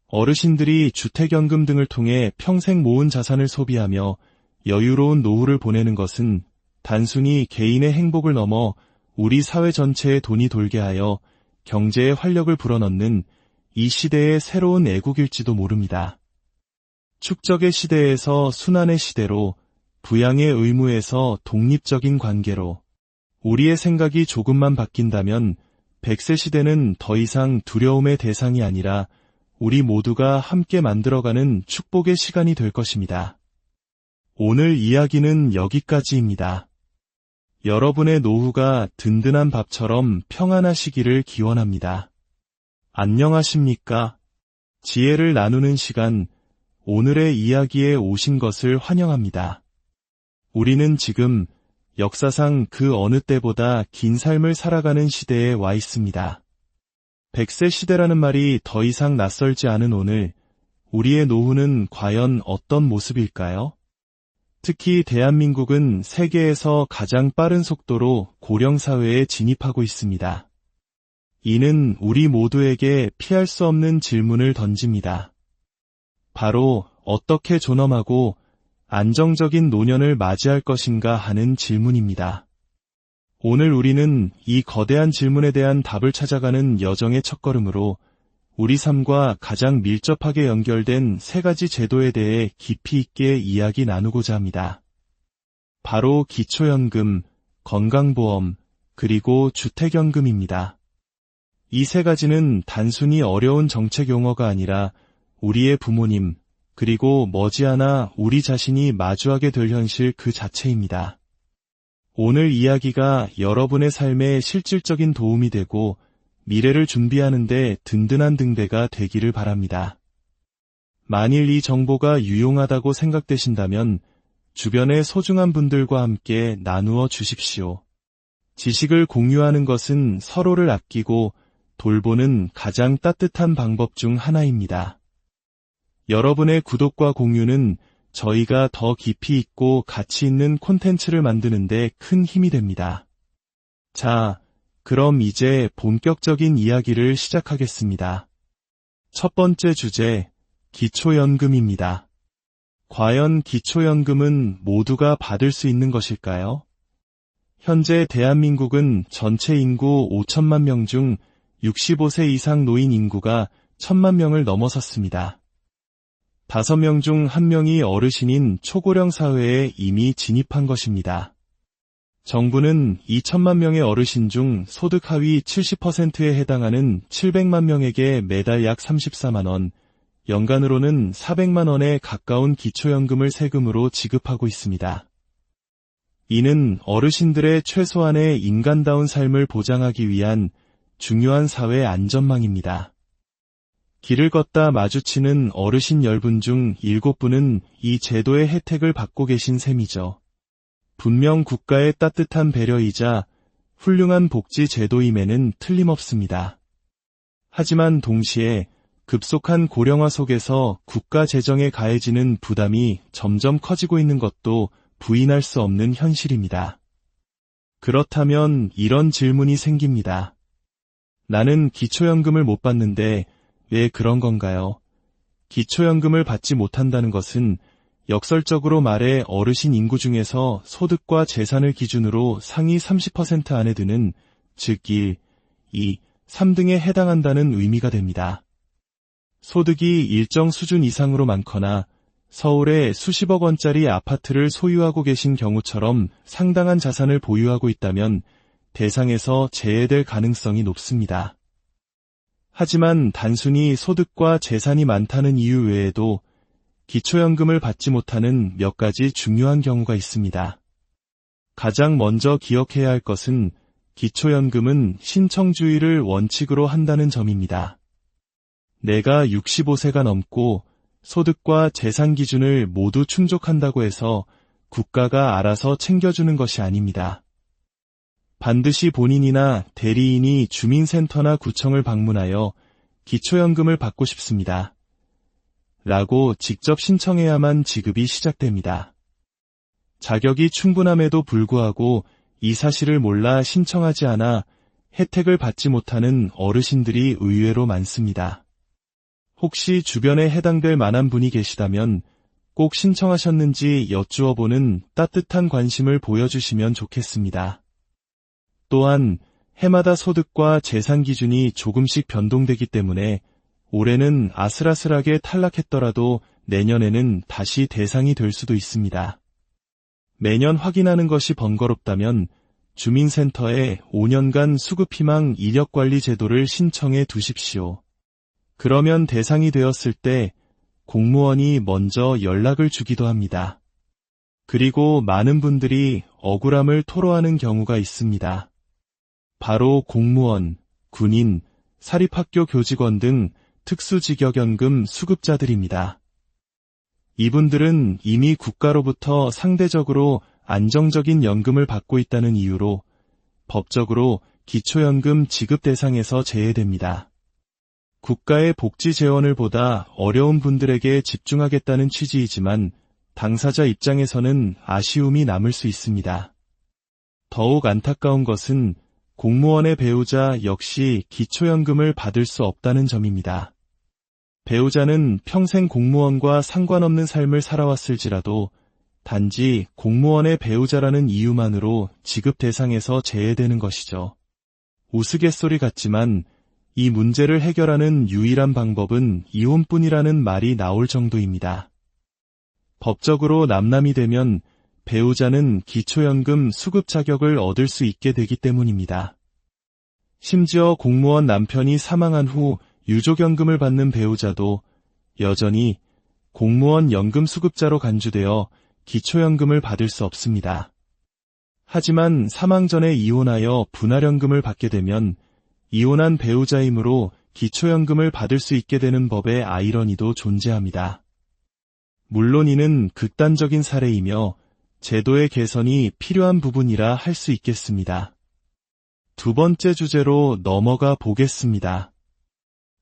어르신들이 주택연금 등을 통해 평생 모은 자산을 소비하며 여유로운 노후를 보내는 것은 단순히 개인의 행복을 넘어 우리 사회 전체에 돈이 돌게 하여 경제에 활력을 불어넣는 이 시대의 새로운 애국일지도 모릅니다. 축적의 시대에서 순환의 시대로, 부양의 의무에서 독립적인 관계로, 우리의 생각이 조금만 바뀐다면 100세 시대는 더 이상 두려움의 대상이 아니라 우리 모두가 함께 만들어가는 축복의 시간이 될 것입니다. 오늘 이야기는 여기까지입니다. 여러분의 노후가 든든한 밥처럼 평안하시기를 기원합니다. 안녕하십니까? 지혜를 나누는 시간, 오늘의 이야기에 오신 것을 환영합니다. 우리는 지금 역사상 그 어느 때보다 긴 삶을 살아가는 시대에 와 있습니다. 100세 시대라는 말이 더 이상 낯설지 않은 오늘, 우리의 노후는 과연 어떤 모습일까요? 특히 대한민국은 세계에서 가장 빠른 속도로 고령사회에 진입하고 있습니다. 이는 우리 모두에게 피할 수 없는 질문을 던집니다. 바로 어떻게 존엄하고 안정적인 노년을 맞이할 것인가 하는 질문입니다. 오늘 우리는 이 거대한 질문에 대한 답을 찾아가는 여정의 첫걸음으로 우리 삶과 가장 밀접하게 연결된 세 가지 제도에 대해 깊이 있게 이야기 나누고자 합니다. 바로 기초연금, 건강보험, 그리고 주택연금입니다. 이 세 가지는 단순히 어려운 정책 용어가 아니라 우리의 부모님, 그리고 머지않아 우리 자신이 마주하게 될 현실 그 자체입니다. 오늘 이야기가 여러분의 삶에 실질적인 도움이 되고 미래를 준비하는 데 든든한 등대가 되기를 바랍니다. 만일 이 정보가 유용하다고 생각되신다면 주변의 소중한 분들과 함께 나누어 주십시오. 지식을 공유하는 것은 서로를 아끼고 돌보는 가장 따뜻한 방법 중 하나입니다. 여러분의 구독과 공유는 저희가 더 깊이 있고 가치 있는 콘텐츠를 만드는 데 큰 힘이 됩니다. 자, 그럼 이제 본격적인 이야기를 시작하겠습니다. 첫 번째 주제, 기초연금입니다. 과연 기초연금은 모두가 받을 수 있는 것일까요? 현재 대한민국은 전체 인구 5천만 명 중 65세 이상 노인 인구가 1,000만 명을 넘어섰습니다. 5명 중 1명이 어르신인 초고령 사회에 이미 진입한 것입니다. 정부는 2천만 명의 어르신 중 소득 하위 70%에 해당하는 700만 명에게 매달 약 34만 원, 연간으로는 400만 원에 가까운 기초연금을 세금으로 지급하고 있습니다. 이는 어르신들의 최소한의 인간다운 삶을 보장하기 위한 중요한 사회 안전망입니다. 길을 걷다 마주치는 어르신 10분 중 7분은 이 제도의 혜택을 받고 계신 셈이죠. 분명 국가의 따뜻한 배려이자 훌륭한 복지 제도임에는 틀림없습니다. 하지만 동시에 급속한 고령화 속에서 국가 재정에 가해지는 부담이 점점 커지고 있는 것도 부인할 수 없는 현실입니다. 그렇다면 이런 질문이 생깁니다. 나는 기초연금을 못 받는데 왜 그런 건가요? 기초연금을 받지 못한다는 것은 역설적으로 말해 어르신 인구 중에서 소득과 재산을 기준으로 상위 30% 안에 드는 즉 1, 2, 3등에 해당한다는 의미가 됩니다. 소득이 일정 수준 이상으로 많거나 서울에 수십억 원짜리 아파트를 소유하고 계신 경우처럼 상당한 자산을 보유하고 있다면 대상에서 제외될 가능성이 높습니다. 하지만 단순히 소득과 재산이 많다는 이유 외에도 기초연금을 받지 못하는 몇 가지 중요한 경우가 있습니다. 가장 먼저 기억해야 할 것은 기초연금은 신청주의를 원칙으로 한다는 점입니다. 내가 65세가 넘고 소득과 재산 기준을 모두 충족한다고 해서 국가가 알아서 챙겨주는 것이 아닙니다. 반드시 본인이나 대리인이 주민센터나 구청을 방문하여 기초연금을 받고 싶습니다. 라고 직접 신청해야만 지급이 시작됩니다. 자격이 충분함에도 불구하고 이 사실을 몰라 신청하지 않아 혜택을 받지 못하는 어르신들이 의외로 많습니다. 혹시 주변에 해당될 만한 분이 계시다면 꼭 신청하셨는지 여쭈어보는 따뜻한 관심을 보여주시면 좋겠습니다. 또한 해마다 소득과 재산 기준이 조금씩 변동되기 때문에 올해는 아슬아슬하게 탈락했더라도 내년에는 다시 대상이 될 수도 있습니다. 매년 확인하는 것이 번거롭다면 주민센터에 5년간 수급희망 이력관리 제도를 신청해 두십시오. 그러면 대상이 되었을 때 공무원이 먼저 연락을 주기도 합니다. 그리고 많은 분들이 억울함을 토로하는 경우가 있습니다. 바로 공무원, 군인, 사립학교 교직원 등 특수직역연금 수급자들입니다. 이분들은 이미 국가로부터 상대적으로 안정적인 연금을 받고 있다는 이유로 법적으로 기초연금 지급 대상에서 제외됩니다. 국가의 복지 재원을 보다 어려운 분들에게 집중하겠다는 취지이지만 당사자 입장에서는 아쉬움이 남을 수 있습니다. 더욱 안타까운 것은 공무원의 배우자 역시 기초연금을 받을 수 없다는 점입니다. 배우자는 평생 공무원과 상관없는 삶을 살아왔을지라도 단지 공무원의 배우자라는 이유만으로 지급 대상에서 제외되는 것이죠. 우스갯소리 같지만 이 문제를 해결하는 유일한 방법은 이혼뿐이라는 말이 나올 정도입니다. 법적으로 남남이 되면 배우자는 기초연금 수급 자격을 얻을 수 있게 되기 때문입니다. 심지어 공무원 남편이 사망한 후 유족연금을 받는 배우자도 여전히 공무원 연금 수급자로 간주되어 기초연금을 받을 수 없습니다. 하지만 사망 전에 이혼하여 분할연금을 받게 되면 이혼한 배우자이므로 기초연금을 받을 수 있게 되는 법의 아이러니도 존재합니다. 물론 이는 극단적인 사례이며 제도의 개선이 필요한 부분이라 할 수 있겠습니다. 두 번째 주제로 넘어가 보겠습니다.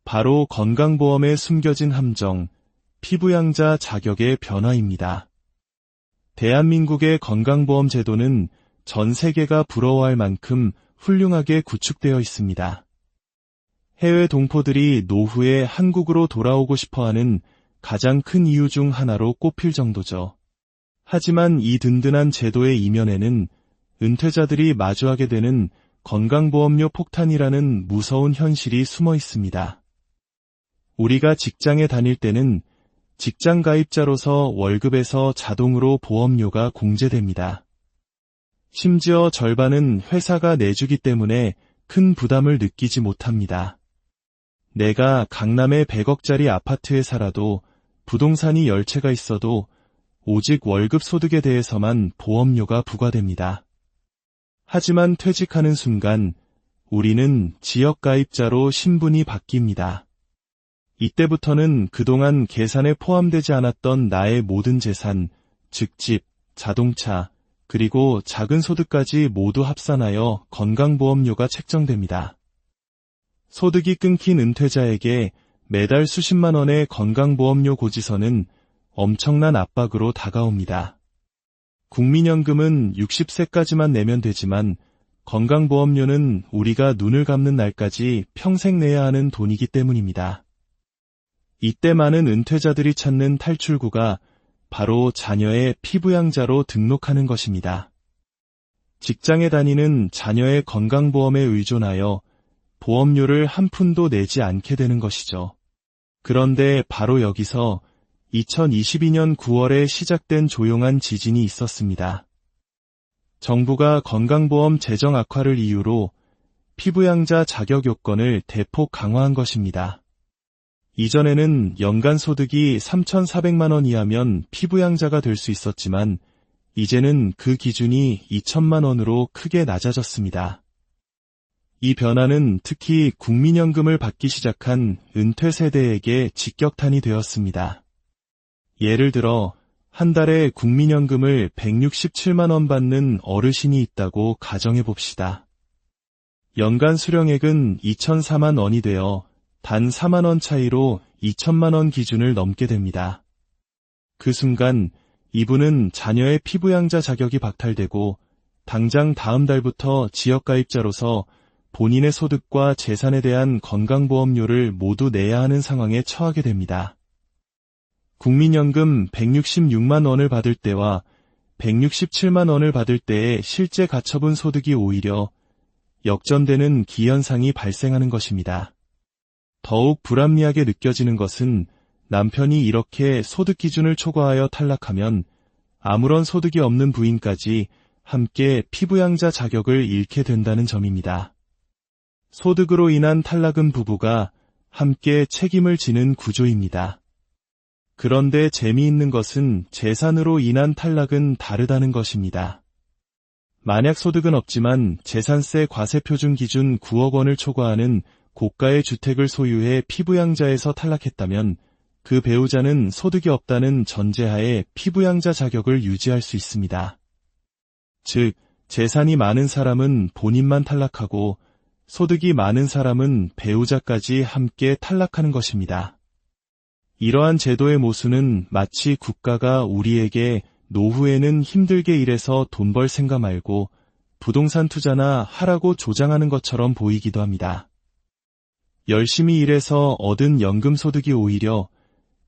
바로 건강보험에 숨겨진 함정, 피부양자 자격의 변화입니다. 대한민국의 건강보험 제도는 전 세계가 부러워할 만큼 훌륭하게 구축되어 있습니다. 해외 동포들이 노후에 한국으로 돌아오고 싶어하는 가장 큰 이유 중 하나로 꼽힐 정도죠. 하지만 이 든든한 제도의 이면에는 은퇴자들이 마주하게 되는 건강보험료 폭탄이라는 무서운 현실이 숨어 있습니다. 우리가 직장에 다닐 때는 직장 가입자로서 월급에서 자동으로 보험료가 공제됩니다. 심지어 절반은 회사가 내주기 때문에 큰 부담을 느끼지 못합니다. 내가 강남의 100억짜리 아파트에 살아도 부동산이 10채가 있어도 오직 월급 소득에 대해서만 보험료가 부과됩니다. 하지만 퇴직하는 순간 우리는 지역가입자로 신분이 바뀝니다. 이때부터는 그동안 계산에 포함되지 않았던 나의 모든 재산, 즉 집, 자동차, 그리고 작은 소득까지 모두 합산하여 건강보험료가 책정됩니다. 소득이 끊긴 은퇴자에게 매달 수십만 원의 건강보험료 고지서는 엄청난 압박으로 다가옵니다. 국민연금은 60세까지만 내면 되지만 건강보험료는 우리가 눈을 감는 날까지 평생 내야 하는 돈이기 때문입니다. 이때 많은 은퇴자들이 찾는 탈출구가 바로 자녀의 피부양자로 등록하는 것입니다. 직장에 다니는 자녀의 건강보험에 의존하여 보험료를 한 푼도 내지 않게 되는 것이죠. 그런데 바로 여기서 2022년 9월에 시작된 조용한 지진이 있었습니다. 정부가 건강보험 재정 악화를 이유로 피부양자 자격 요건을 대폭 강화한 것입니다. 이전에는 연간 소득이 3,400만 원 이하면 피부양자가 될 수 있었지만 이제는 그 기준이 2천만 원으로 크게 낮아졌습니다. 이 변화는 특히 국민연금을 받기 시작한 은퇴 세대에게 직격탄이 되었습니다. 예를 들어 한 달에 국민연금을 167만 원 받는 어르신이 있다고 가정해 봅시다. 연간 수령액은 2,004만 원이 되어 단 4만 원 차이로 2천만 원 기준을 넘게 됩니다. 그 순간 이분은 자녀의 피부양자 자격이 박탈되고 당장 다음 달부터 지역가입자로서 본인의 소득과 재산에 대한 건강보험료를 모두 내야 하는 상황에 처하게 됩니다. 국민연금 166만 원을 받을 때와 167만 원을 받을 때의 실제 가처분 소득이 오히려 역전되는 기현상이 발생하는 것입니다. 더욱 불합리하게 느껴지는 것은 남편이 이렇게 소득 기준을 초과하여 탈락하면 아무런 소득이 없는 부인까지 함께 피부양자 자격을 잃게 된다는 점입니다. 소득으로 인한 탈락은 부부가 함께 책임을 지는 구조입니다. 그런데 재미있는 것은 재산으로 인한 탈락은 다르다는 것입니다. 만약 소득은 없지만 재산세 과세표준 기준 9억 원을 초과하는 고가의 주택을 소유해 피부양자에서 탈락했다면 그 배우자는 소득이 없다는 전제하에 피부양자 자격을 유지할 수 있습니다. 즉, 재산이 많은 사람은 본인만 탈락하고 소득이 많은 사람은 배우자까지 함께 탈락하는 것입니다. 이러한 제도의 모순은 마치 국가가 우리에게 노후에는 힘들게 일해서 돈 벌 생각 말고 부동산 투자나 하라고 조장하는 것처럼 보이기도 합니다. 열심히 일해서 얻은 연금 소득이 오히려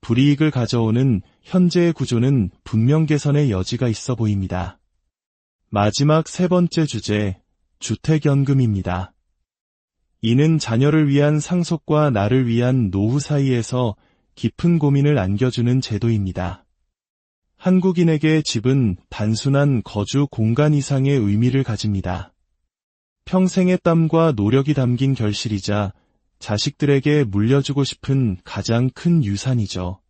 불이익을 가져오는 현재의 구조는 분명 개선의 여지가 있어 보입니다. 마지막 세 번째 주제, 주택연금입니다. 이는 자녀를 위한 상속과 나를 위한 노후 사이에서 깊은 고민을 안겨주는 제도입니다. 한국인에게 집은 단순한 거주 공간 이상의 의미를 가집니다. 평생의 땀과 노력이 담긴 결실이자 자식들에게 물려주고 싶은 가장 큰 유산이죠.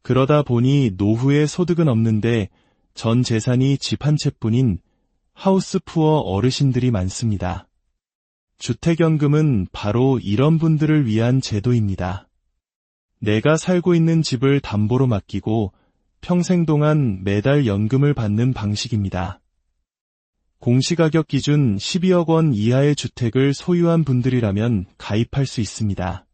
그러다 보니 노후에 소득은 없는데 전 재산이 집 한 채뿐인 하우스푸어 어르신들이 많습니다. 주택연금은 바로 이런 분들을 위한 제도입니다. 내가 살고 있는 집을 담보로 맡기고 평생 동안 매달 연금을 받는 방식입니다. 공시가격 기준 12억 원 이하의 주택을 소유한 분들이라면 가입할 수 있습니다.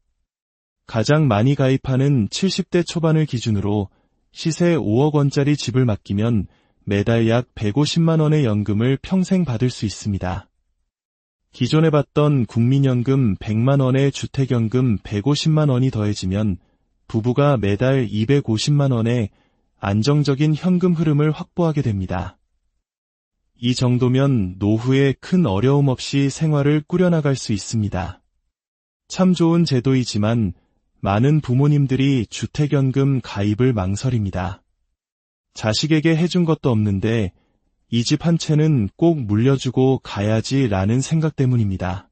가장 많이 가입하는 70대 초반을 기준으로 시세 5억 원짜리 집을 맡기면 매달 약 150만 원의 연금을 평생 받을 수 있습니다. 기존에 받던 국민연금 100만 원에 주택연금 150만 원이 더해지면 부부가 매달 250만 원의 안정적인 현금 흐름을 확보하게 됩니다. 이 정도면 노후에 큰 어려움 없이 생활을 꾸려나갈 수 있습니다. 참 좋은 제도이지만 많은 부모님들이 주택연금 가입을 망설입니다. 자식에게 해준 것도 없는데 이 집 한 채는 꼭 물려주고 가야지 라는 생각 때문입니다.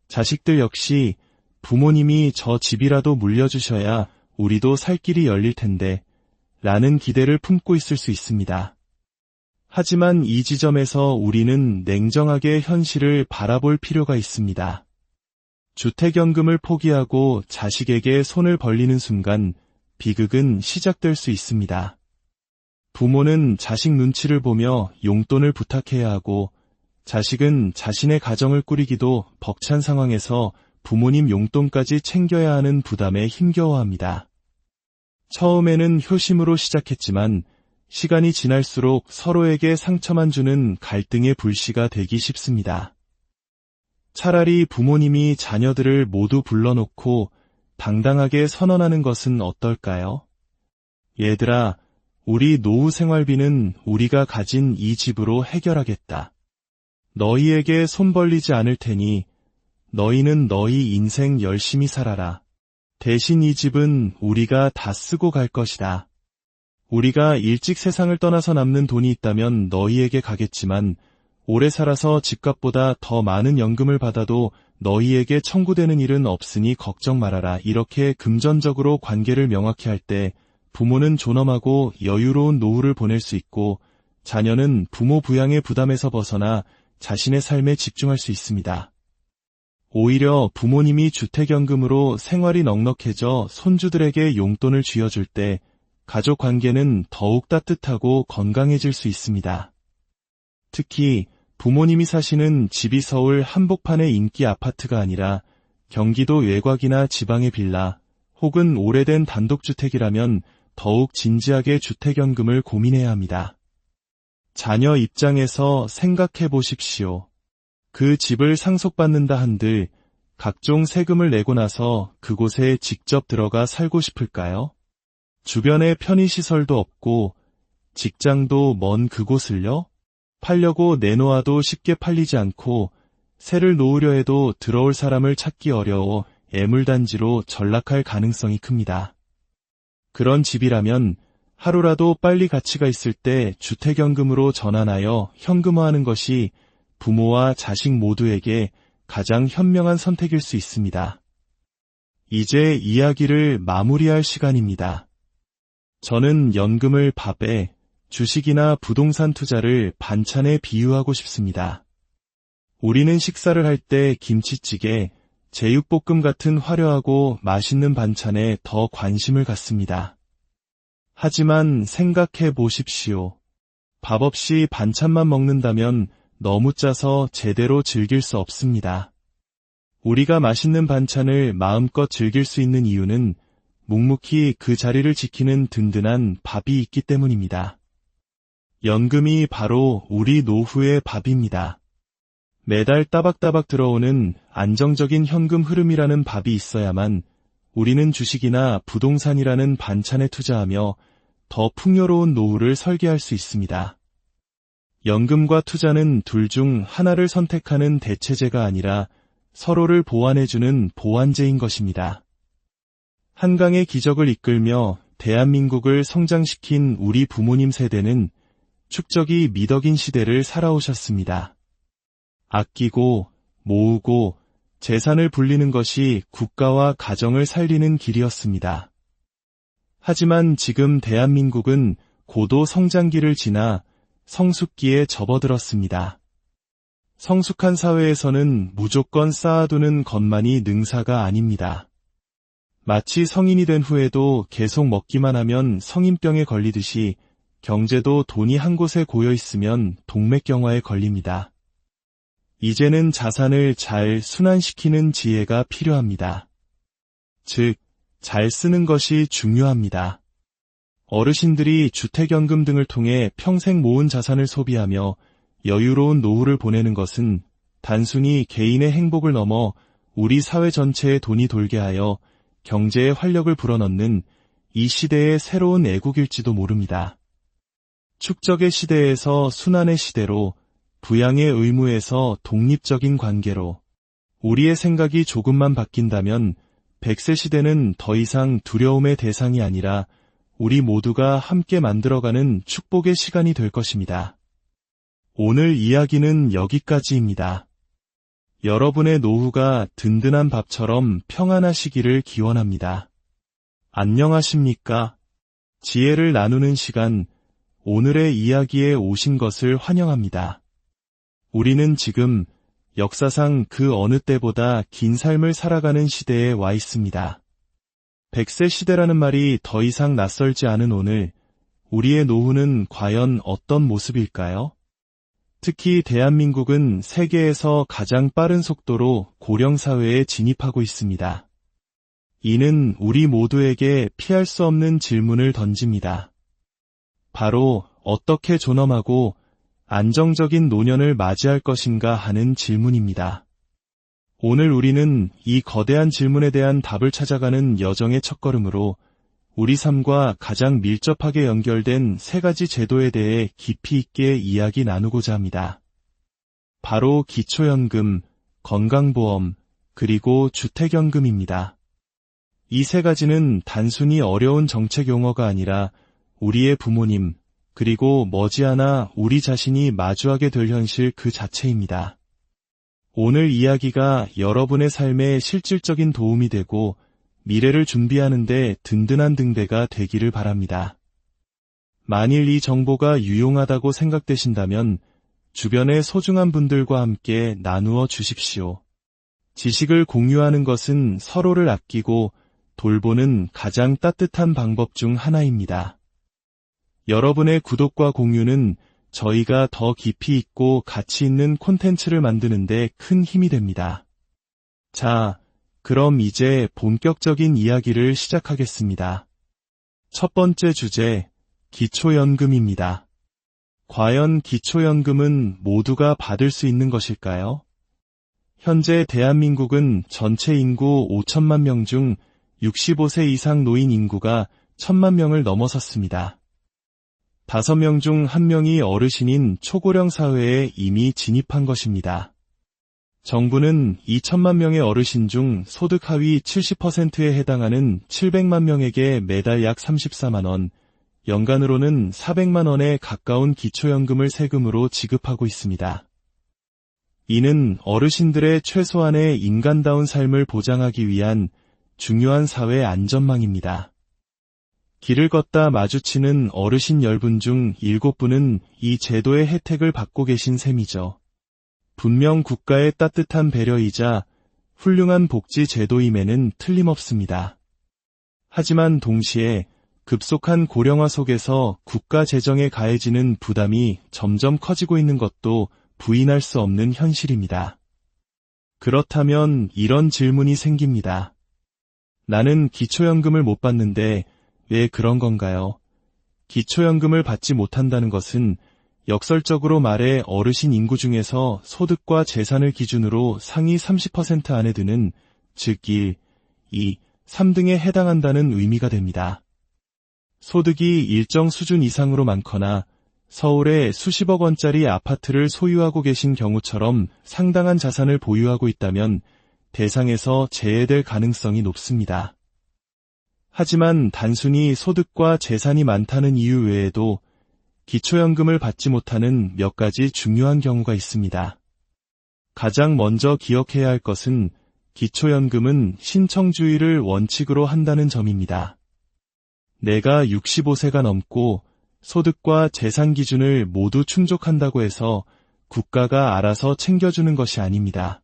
자식들 역시 부모님이 저 집이라도 물려주셔야 우리도 살 길이 열릴 텐데 라는 기대를 품고 있을 수 있습니다. 하지만 이 지점에서 우리는 냉정하게 현실을 바라볼 필요가 있습니다. 주택연금을 포기하고 자식에게 손을 벌리는 순간 비극은 시작될 수 있습니다. 부모는 자식 눈치를 보며 용돈을 부탁해야 하고 자식은 자신의 가정을 꾸리기도 벅찬 상황에서 부모님 용돈까지 챙겨야 하는 부담에 힘겨워합니다. 처음에는 효심으로 시작했지만 시간이 지날수록 서로에게 상처만 주는 갈등의 불씨가 되기 쉽습니다. 차라리 부모님이 자녀들을 모두 불러놓고 당당하게 선언하는 것은 어떨까요? 얘들아, 우리 노후 생활비는 우리가 가진 이 집으로 해결하겠다. 너희에게 손 벌리지 않을 테니 너희는 너희 인생 열심히 살아라. 대신 이 집은 우리가 다 쓰고 갈 것이다. 우리가 일찍 세상을 떠나서 남는 돈이 있다면 너희에게 가겠지만 오래 살아서 집값보다 더 많은 연금을 받아도 너희에게 청구되는 일은 없으니 걱정 말아라. 이렇게 금전적으로 관계를 명확히 할 때 부모는 존엄하고 여유로운 노후를 보낼 수 있고 자녀는 부모 부양의 부담에서 벗어나 자신의 삶에 집중할 수 있습니다. 오히려 부모님이 주택연금으로 생활이 넉넉해져 손주들에게 용돈을 쥐어줄 때 가족 관계는 더욱 따뜻하고 건강해질 수 있습니다. 특히 부모님이 사시는 집이 서울 한복판의 인기 아파트가 아니라 경기도 외곽이나 지방의 빌라 혹은 오래된 단독주택이라면 더욱 진지하게 주택연금을 고민해야 합니다. 자녀 입장에서 생각해 보십시오. 그 집을 상속받는다 한들 각종 세금을 내고 나서 그곳에 직접 들어가 살고 싶을까요? 주변에 편의시설도 없고 직장도 먼 그곳을요? 팔려고 내놓아도 쉽게 팔리지 않고 새를 놓으려 해도 들어올 사람을 찾기 어려워 애물단지로 전락할 가능성이 큽니다. 그런 집이라면 하루라도 빨리 가치가 있을 때 주택연금으로 전환하여 현금화하는 것이 부모와 자식 모두에게 가장 현명한 선택일 수 있습니다. 이제 이야기를 마무리할 시간입니다. 저는 연금을 밥에, 주식이나 부동산 투자를 반찬에 비유하고 싶습니다. 우리는 식사를 할 때 김치찌개, 제육볶음 같은 화려하고 맛있는 반찬에 더 관심을 갖습니다. 하지만 생각해 보십시오. 밥 없이 반찬만 먹는다면 너무 짜서 제대로 즐길 수 없습니다. 우리가 맛있는 반찬을 마음껏 즐길 수 있는 이유는 묵묵히 그 자리를 지키는 든든한 밥이 있기 때문입니다. 연금이 바로 우리 노후의 밥입니다. 매달 따박따박 들어오는 안정적인 현금 흐름이라는 밥이 있어야만 우리는 주식이나 부동산이라는 반찬에 투자하며 더 풍요로운 노후를 설계할 수 있습니다. 연금과 투자는 둘 중 하나를 선택하는 대체제가 아니라 서로를 보완해주는 보완제인 것입니다. 한강의 기적을 이끌며 대한민국을 성장시킨 우리 부모님 세대는 축적이 미덕인 시대를 살아오셨습니다. 아끼고 모으고 재산을 불리는 것이 국가와 가정을 살리는 길이었습니다. 하지만 지금 대한민국은 고도 성장기를 지나 성숙기에 접어들었습니다. 성숙한 사회에서는 무조건 쌓아두는 것만이 능사가 아닙니다. 마치 성인이 된 후에도 계속 먹기만 하면 성인병에 걸리듯이 경제도 돈이 한 곳에 고여 있으면 동맥경화에 걸립니다. 이제는 자산을 잘 순환시키는 지혜가 필요합니다. 즉, 잘 쓰는 것이 중요합니다. 어르신들이 주택연금 등을 통해 평생 모은 자산을 소비하며 여유로운 노후를 보내는 것은 단순히 개인의 행복을 넘어 우리 사회 전체에 돈이 돌게 하여 경제에 활력을 불어넣는 이 시대의 새로운 애국일지도 모릅니다. 축적의 시대에서 순환의 시대로, 부양의 의무에서 독립적인 관계로, 우리의 생각이 조금만 바뀐다면 100세 시대는 더 이상 두려움의 대상이 아니라 우리 모두가 함께 만들어가는 축복의 시간이 될 것입니다. 오늘 이야기는 여기까지입니다. 여러분의 노후가 든든한 밥처럼 평안하시기를 기원합니다. 안녕하십니까? 지혜를 나누는 시간, 오늘의 이야기에 오신 것을 환영합니다. 우리는 지금 역사상 그 어느 때보다 긴 삶을 살아가는 시대에 와 있습니다. 100세 시대라는 말이 더 이상 낯설지 않은 오늘, 우리의 노후는 과연 어떤 모습일까요? 특히 대한민국은 세계에서 가장 빠른 속도로 고령사회에 진입하고 있습니다. 이는 우리 모두에게 피할 수 없는 질문을 던집니다. 바로 어떻게 존엄하고 안정적인 노년을 맞이할 것인가 하는 질문입니다. 오늘 우리는 이 거대한 질문에 대한 답을 찾아가는 여정의 첫걸음으로 우리 삶과 가장 밀접하게 연결된 세 가지 제도에 대해 깊이 있게 이야기 나누고자 합니다. 바로 기초연금, 건강보험, 그리고 주택연금입니다. 이 세 가지는 단순히 어려운 정책 용어가 아니라 우리의 부모님, 그리고 머지않아 우리 자신이 마주하게 될 현실 그 자체입니다. 오늘 이야기가 여러분의 삶에 실질적인 도움이 되고 미래를 준비하는 데 든든한 등대가 되기를 바랍니다. 만일 이 정보가 유용하다고 생각되신다면 주변의 소중한 분들과 함께 나누어 주십시오. 지식을 공유하는 것은 서로를 아끼고 돌보는 가장 따뜻한 방법 중 하나입니다. 여러분의 구독과 공유는 저희가 더 깊이 있고 가치 있는 콘텐츠를 만드는 데 큰 힘이 됩니다. 자, 그럼 이제 본격적인 이야기를 시작하겠습니다. 첫 번째 주제, 기초연금입니다. 과연 기초연금은 모두가 받을 수 있는 것일까요? 현재 대한민국은 전체 인구 5천만 명 중 65세 이상 노인 인구가 1,000만 명을 넘어섰습니다. 5명 중 1명이 어르신인 초고령 사회에 이미 진입한 것입니다. 정부는 2천만 명의 어르신 중 소득 하위 70%에 해당하는 700만 명에게 매달 약 34만 원, 연간으로는 400만 원에 가까운 기초연금을 세금으로 지급하고 있습니다. 이는 어르신들의 최소한의 인간다운 삶을 보장하기 위한 중요한 사회 안전망입니다. 길을 걷다 마주치는 어르신 10분 중 7분은 이 제도의 혜택을 받고 계신 셈이죠. 분명 국가의 따뜻한 배려이자 훌륭한 복지 제도임에는 틀림없습니다. 하지만 동시에 급속한 고령화 속에서 국가 재정에 가해지는 부담이 점점 커지고 있는 것도 부인할 수 없는 현실입니다. 그렇다면 이런 질문이 생깁니다. 나는 기초연금을 못 받는데 왜 그런 건가요? 기초연금을 받지 못한다는 것은 역설적으로 말해 어르신 인구 중에서 소득과 재산을 기준으로 상위 30% 안에 드는, 즉 1, 2, 3등에 해당한다는 의미가 됩니다. 소득이 일정 수준 이상으로 많거나 서울에 수십억 원짜리 아파트를 소유하고 계신 경우처럼 상당한 자산을 보유하고 있다면 대상에서 제외될 가능성이 높습니다. 하지만 단순히 소득과 재산이 많다는 이유 외에도 기초연금을 받지 못하는 몇 가지 중요한 경우가 있습니다. 가장 먼저 기억해야 할 것은 기초연금은 신청주의를 원칙으로 한다는 점입니다. 내가 65세가 넘고 소득과 재산 기준을 모두 충족한다고 해서 국가가 알아서 챙겨주는 것이 아닙니다.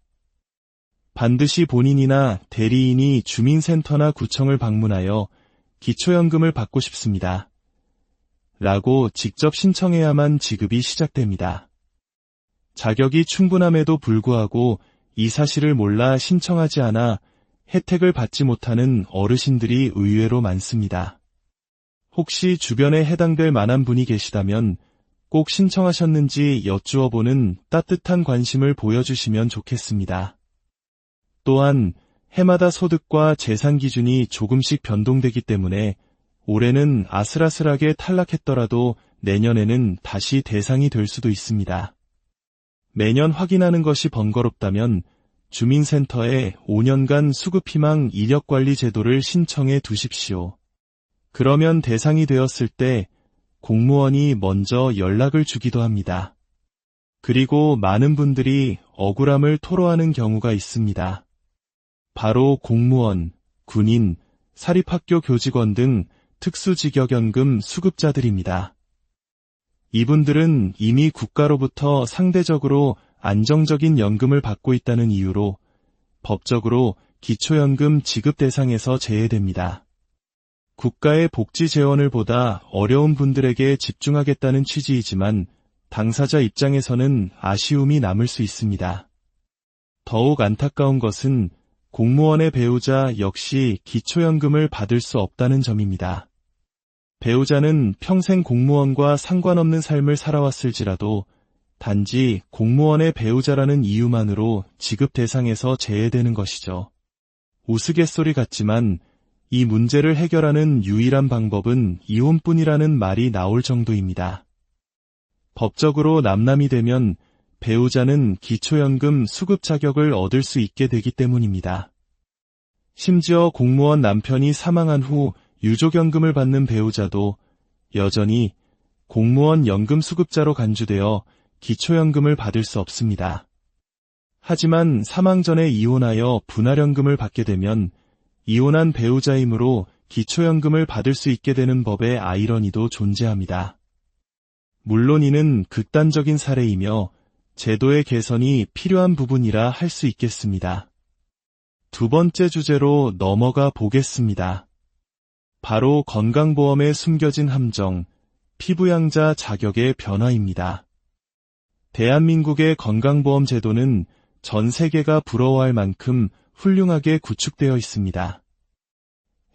반드시 본인이나 대리인이 주민센터나 구청을 방문하여 기초연금을 받고 싶습니다. 라고 직접 신청해야만 지급이 시작됩니다. 자격이 충분함에도 불구하고 이 사실을 몰라 신청하지 않아 혜택을 받지 못하는 어르신들이 의외로 많습니다. 혹시 주변에 해당될 만한 분이 계시다면 꼭 신청하셨는지 여쭈어보는 따뜻한 관심을 보여주시면 좋겠습니다. 또한 해마다 소득과 재산 기준이 조금씩 변동되기 때문에 올해는 아슬아슬하게 탈락했더라도 내년에는 다시 대상이 될 수도 있습니다. 매년 확인하는 것이 번거롭다면 주민센터에 5년간 수급희망 이력관리 제도를 신청해 두십시오. 그러면 대상이 되었을 때 공무원이 먼저 연락을 주기도 합니다. 그리고 많은 분들이 억울함을 토로하는 경우가 있습니다. 바로 공무원, 군인, 사립학교 교직원 등 특수직역연금 수급자들입니다. 이분들은 이미 국가로부터 상대적으로 안정적인 연금을 받고 있다는 이유로 법적으로 기초연금 지급 대상에서 제외됩니다. 국가의 복지 재원을 보다 어려운 분들에게 집중하겠다는 취지이지만 당사자 입장에서는 아쉬움이 남을 수 있습니다. 더욱 안타까운 것은 공무원의 배우자 역시 기초연금을 받을 수 없다는 점입니다. 배우자는 평생 공무원과 상관없는 삶을 살아왔을지라도 단지 공무원의 배우자라는 이유만으로 지급 대상에서 제외되는 것이죠. 우스갯소리 같지만 이 문제를 해결하는 유일한 방법은 이혼뿐이라는 말이 나올 정도입니다. 법적으로 남남이 되면 배우자는 기초연금 수급 자격을 얻을 수 있게 되기 때문입니다. 심지어 공무원 남편이 사망한 후 유족연금을 받는 배우자도 여전히 공무원 연금 수급자로 간주되어 기초연금을 받을 수 없습니다. 하지만 사망 전에 이혼하여 분할연금을 받게 되면 이혼한 배우자이므로 기초연금을 받을 수 있게 되는 법의 아이러니도 존재합니다. 물론 이는 극단적인 사례이며 제도의 개선이 필요한 부분이라 할 수 있겠습니다. 두 번째 주제로 넘어가 보겠습니다. 바로 건강보험에 숨겨진 함정, 피부양자 자격의 변화입니다. 대한민국의 건강보험 제도는 전 세계가 부러워할 만큼 훌륭하게 구축되어 있습니다.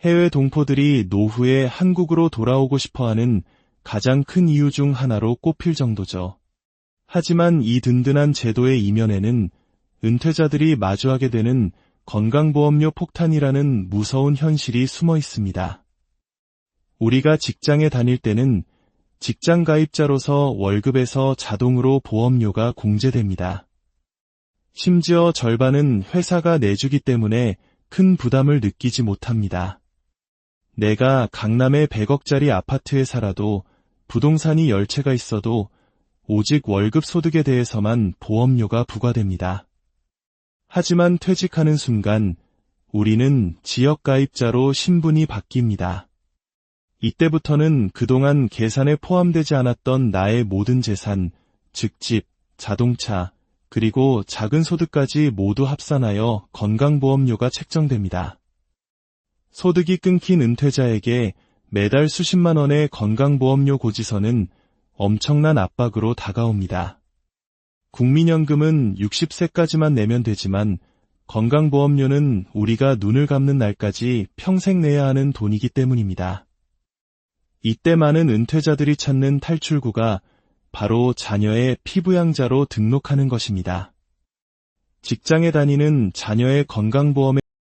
해외 동포들이 노후에 한국으로 돌아오고 싶어하는 가장 큰 이유 중 하나로 꼽힐 정도죠. 하지만 이 든든한 제도의 이면에는 은퇴자들이 마주하게 되는 건강보험료 폭탄이라는 무서운 현실이 숨어 있습니다. 우리가 직장에 다닐 때는 직장 가입자로서 월급에서 자동으로 보험료가 공제됩니다. 심지어 절반은 회사가 내주기 때문에 큰 부담을 느끼지 못합니다. 내가 강남의 100억짜리 아파트에 살아도 부동산이 10채가 있어도 오직 월급 소득에 대해서만 보험료가 부과됩니다. 하지만 퇴직하는 순간 우리는 지역가입자로 신분이 바뀝니다. 이때부터는 그동안 계산에 포함되지 않았던 나의 모든 재산, 즉 집, 자동차, 그리고 작은 소득까지 모두 합산하여 건강보험료가 책정됩니다. 소득이 끊긴 은퇴자에게 매달 수십만 원의 건강보험료 고지서는 엄청난 압박으로 다가옵니다. 국민연금은 60세까지만 내면 되지만 건강보험료는 우리가 눈을 감는 날까지 평생 내야 하는 돈이기 때문입니다. 이때 많은 은퇴자들이 찾는 탈출구가 바로 자녀의 피부양자로 등록하는 것입니다. 직장에 다니는 자녀의 건강보험에